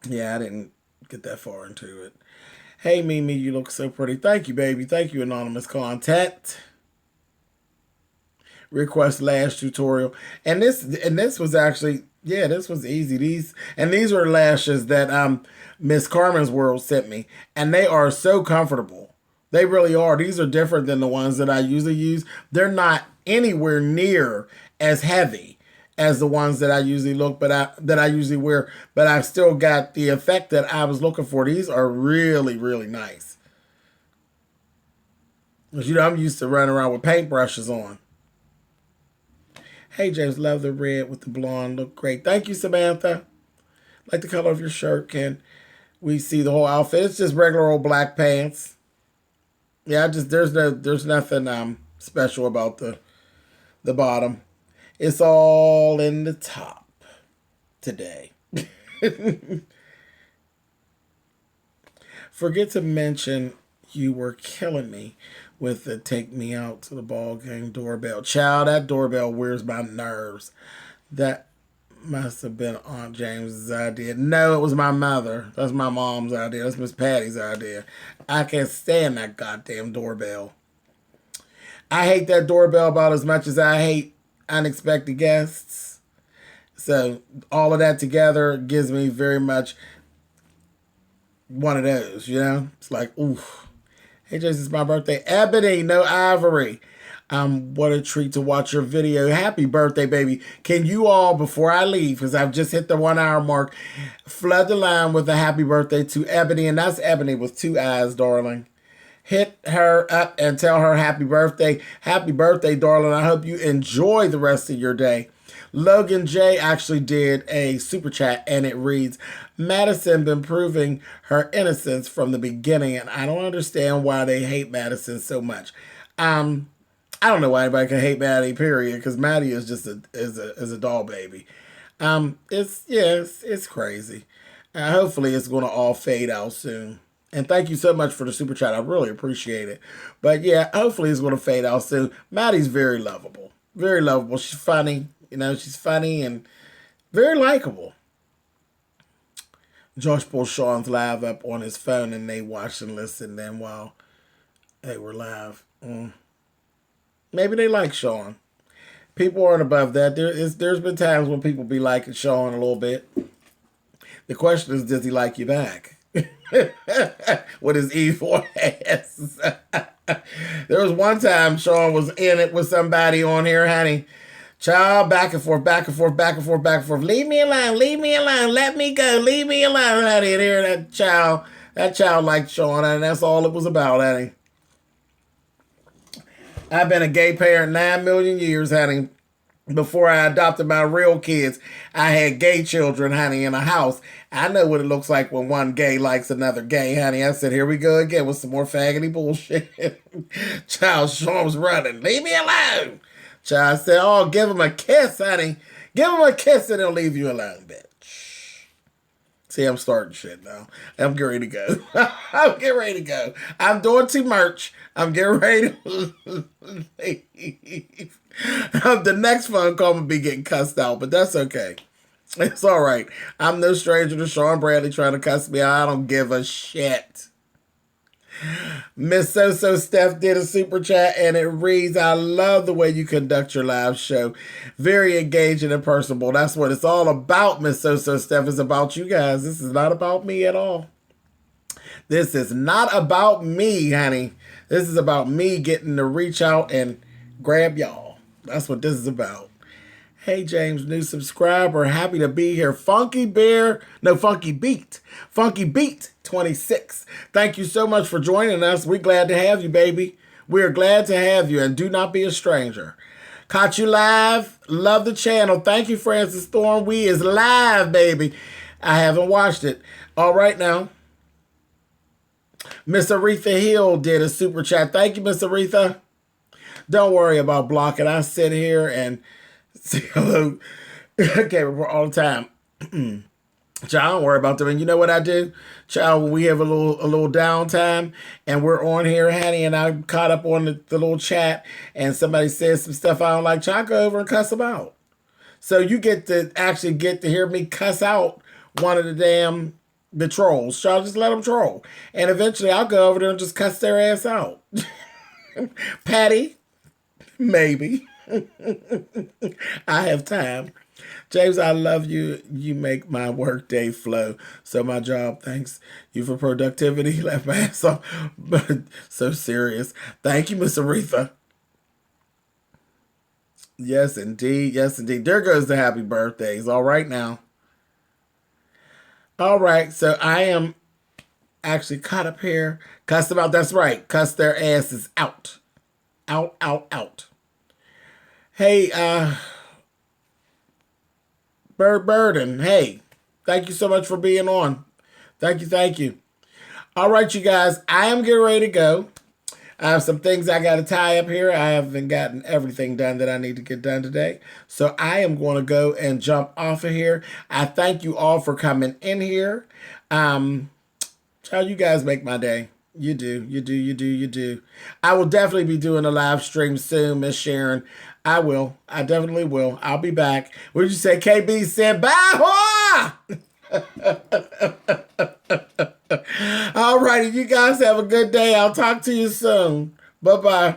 Yeah, I didn't get that far into it. Hey, Mimi, you look so pretty. Thank you, baby. Thank you, anonymous content. Request lash tutorial. And this was actually, yeah, this was easy. These were lashes that Miss Carmen's World sent me. And they are so comfortable. They really are. These are different than the ones that I usually use. They're not anywhere near as heavy as the ones that I usually that I usually wear, but I've still got the effect that I was looking for. These are really, really nice. Because I'm used to running around with paintbrushes on. Hey James, love the red with the blonde. Look great. Thank you, Samantha. Like the color of your shirt. Can we see the whole outfit? It's just regular old black pants. Yeah, there's nothing special about the bottom. It's all in the top today. Forget to mention you were killing me with the take me out to the ball game doorbell. Child, that doorbell wears my nerves. That must have been Aunt James's idea. No, it was my mother. That's my mom's idea. That's Miss Patty's idea. I can't stand that goddamn doorbell. I hate that doorbell about as much as I hate unexpected guests. So all of that together gives me very much one of those, It's like, oof. Hey, Jason, it's my birthday. Ebony, no ivory. What a treat to watch your video. Happy birthday, baby. Can you all, before I leave, because I've just hit the 1 hour mark, flood the line with a happy birthday to Ebony, and that's Ebony with 2 eyes, darling. Hit her up and tell her happy birthday. Happy birthday, darling. I hope you enjoy the rest of your day. Logan J actually did a super chat, and it reads, Madison been proving her innocence from the beginning, and I don't understand why they hate Madison so much. I don't know why anybody can hate Maddie, period, because Maddie is just a doll baby. It's crazy. Hopefully it's going to all fade out soon. And thank you so much for the super chat. I really appreciate it. But yeah, hopefully it's going to fade out soon. Maddie's very lovable. Very lovable. She's funny. She's funny and very likable. Josh pulled Sean's live up on his phone and they watched and listened then while they were live. Maybe they like Sean. People aren't above that. There's been times when people be liking Sean a little bit. The question is, does he like you back? With his evil ass. There was one time Sean was in it with somebody on here, honey. Child, back and forth, back and forth, back and forth, back and forth. Leave me alone, let me go, leave me alone, honey. And here that child liked Sean, and that's all it was about, honey. I've been a gay parent 9 million years, honey. Before I adopted my real kids, I had gay children, honey, in a house. I know what it looks like when one gay likes another gay, honey. I said, here we go again with some more faggoty bullshit. Child, Sean's running. Leave me alone. Child said, oh, give him a kiss, honey. Give him a kiss and he'll leave you alone, bitch. See, I'm starting shit now. I'm getting ready to go. I'm getting ready to go. I'm doing too much. I'm getting ready to leave. The next phone call will be getting cussed out, but that's okay. It's all right. I'm no stranger to Sean Bradley trying to cuss me out. I don't give a shit. Miss So Steph did a super chat and it reads, I love the way you conduct your live show. Very engaging and personable. That's what it's all about, Miss So Steph. It's about you guys. This is not about me at all. This is not about me, honey. This is about me getting to reach out and grab y'all. That's what this is about. Hey, James, new subscriber. Happy to be here. Funky Beat 26. Thank you so much for joining us. We're glad to have you, baby. We're glad to have you, and do not be a stranger. Caught you live. Love the channel. Thank you, Francis Storm. We is live, baby. I haven't watched it. All right now. Miss Aretha Hill did a super chat. Thank you, Miss Aretha. Don't worry about blocking. I sit here and say hello. I can't remember all the time. Child, don't worry about them. And you know what I do? Child, when we have a little downtime and we're on here, honey, and I'm caught up on the little chat and somebody says some stuff I don't like, child, go over and cuss them out. So you actually get to hear me cuss out one of the damn The trolls. Y'all just let them troll. And eventually I'll go over there and just cuss their ass out. Patty, maybe. I have time. James, I love you. You make my work day flow. So my job, thanks you for productivity. Left my ass off. But so serious. Thank you, Miss Aretha. Yes, indeed. Yes, indeed. There goes the happy birthdays. All right now. All right. So I am actually caught up here. Cuss them out. That's right. Cuss their asses out. Out, out, out. Hey, Bird Burden. Hey, thank you so much for being on. Thank you, thank you. All right, you guys. I am getting ready to go. I have some things I got to tie up here. I haven't gotten everything done that I need to get done today. So I am going to go and jump off of here. I thank you all for coming in here. How you guys make my day. You do, you do, you do, you do. I will definitely be doing a live stream soon, Miss Sharon. I will. I definitely will. I'll be back. What did you say? KB said, bye. All righty. You guys have a good day. I'll talk to you soon. Bye-bye.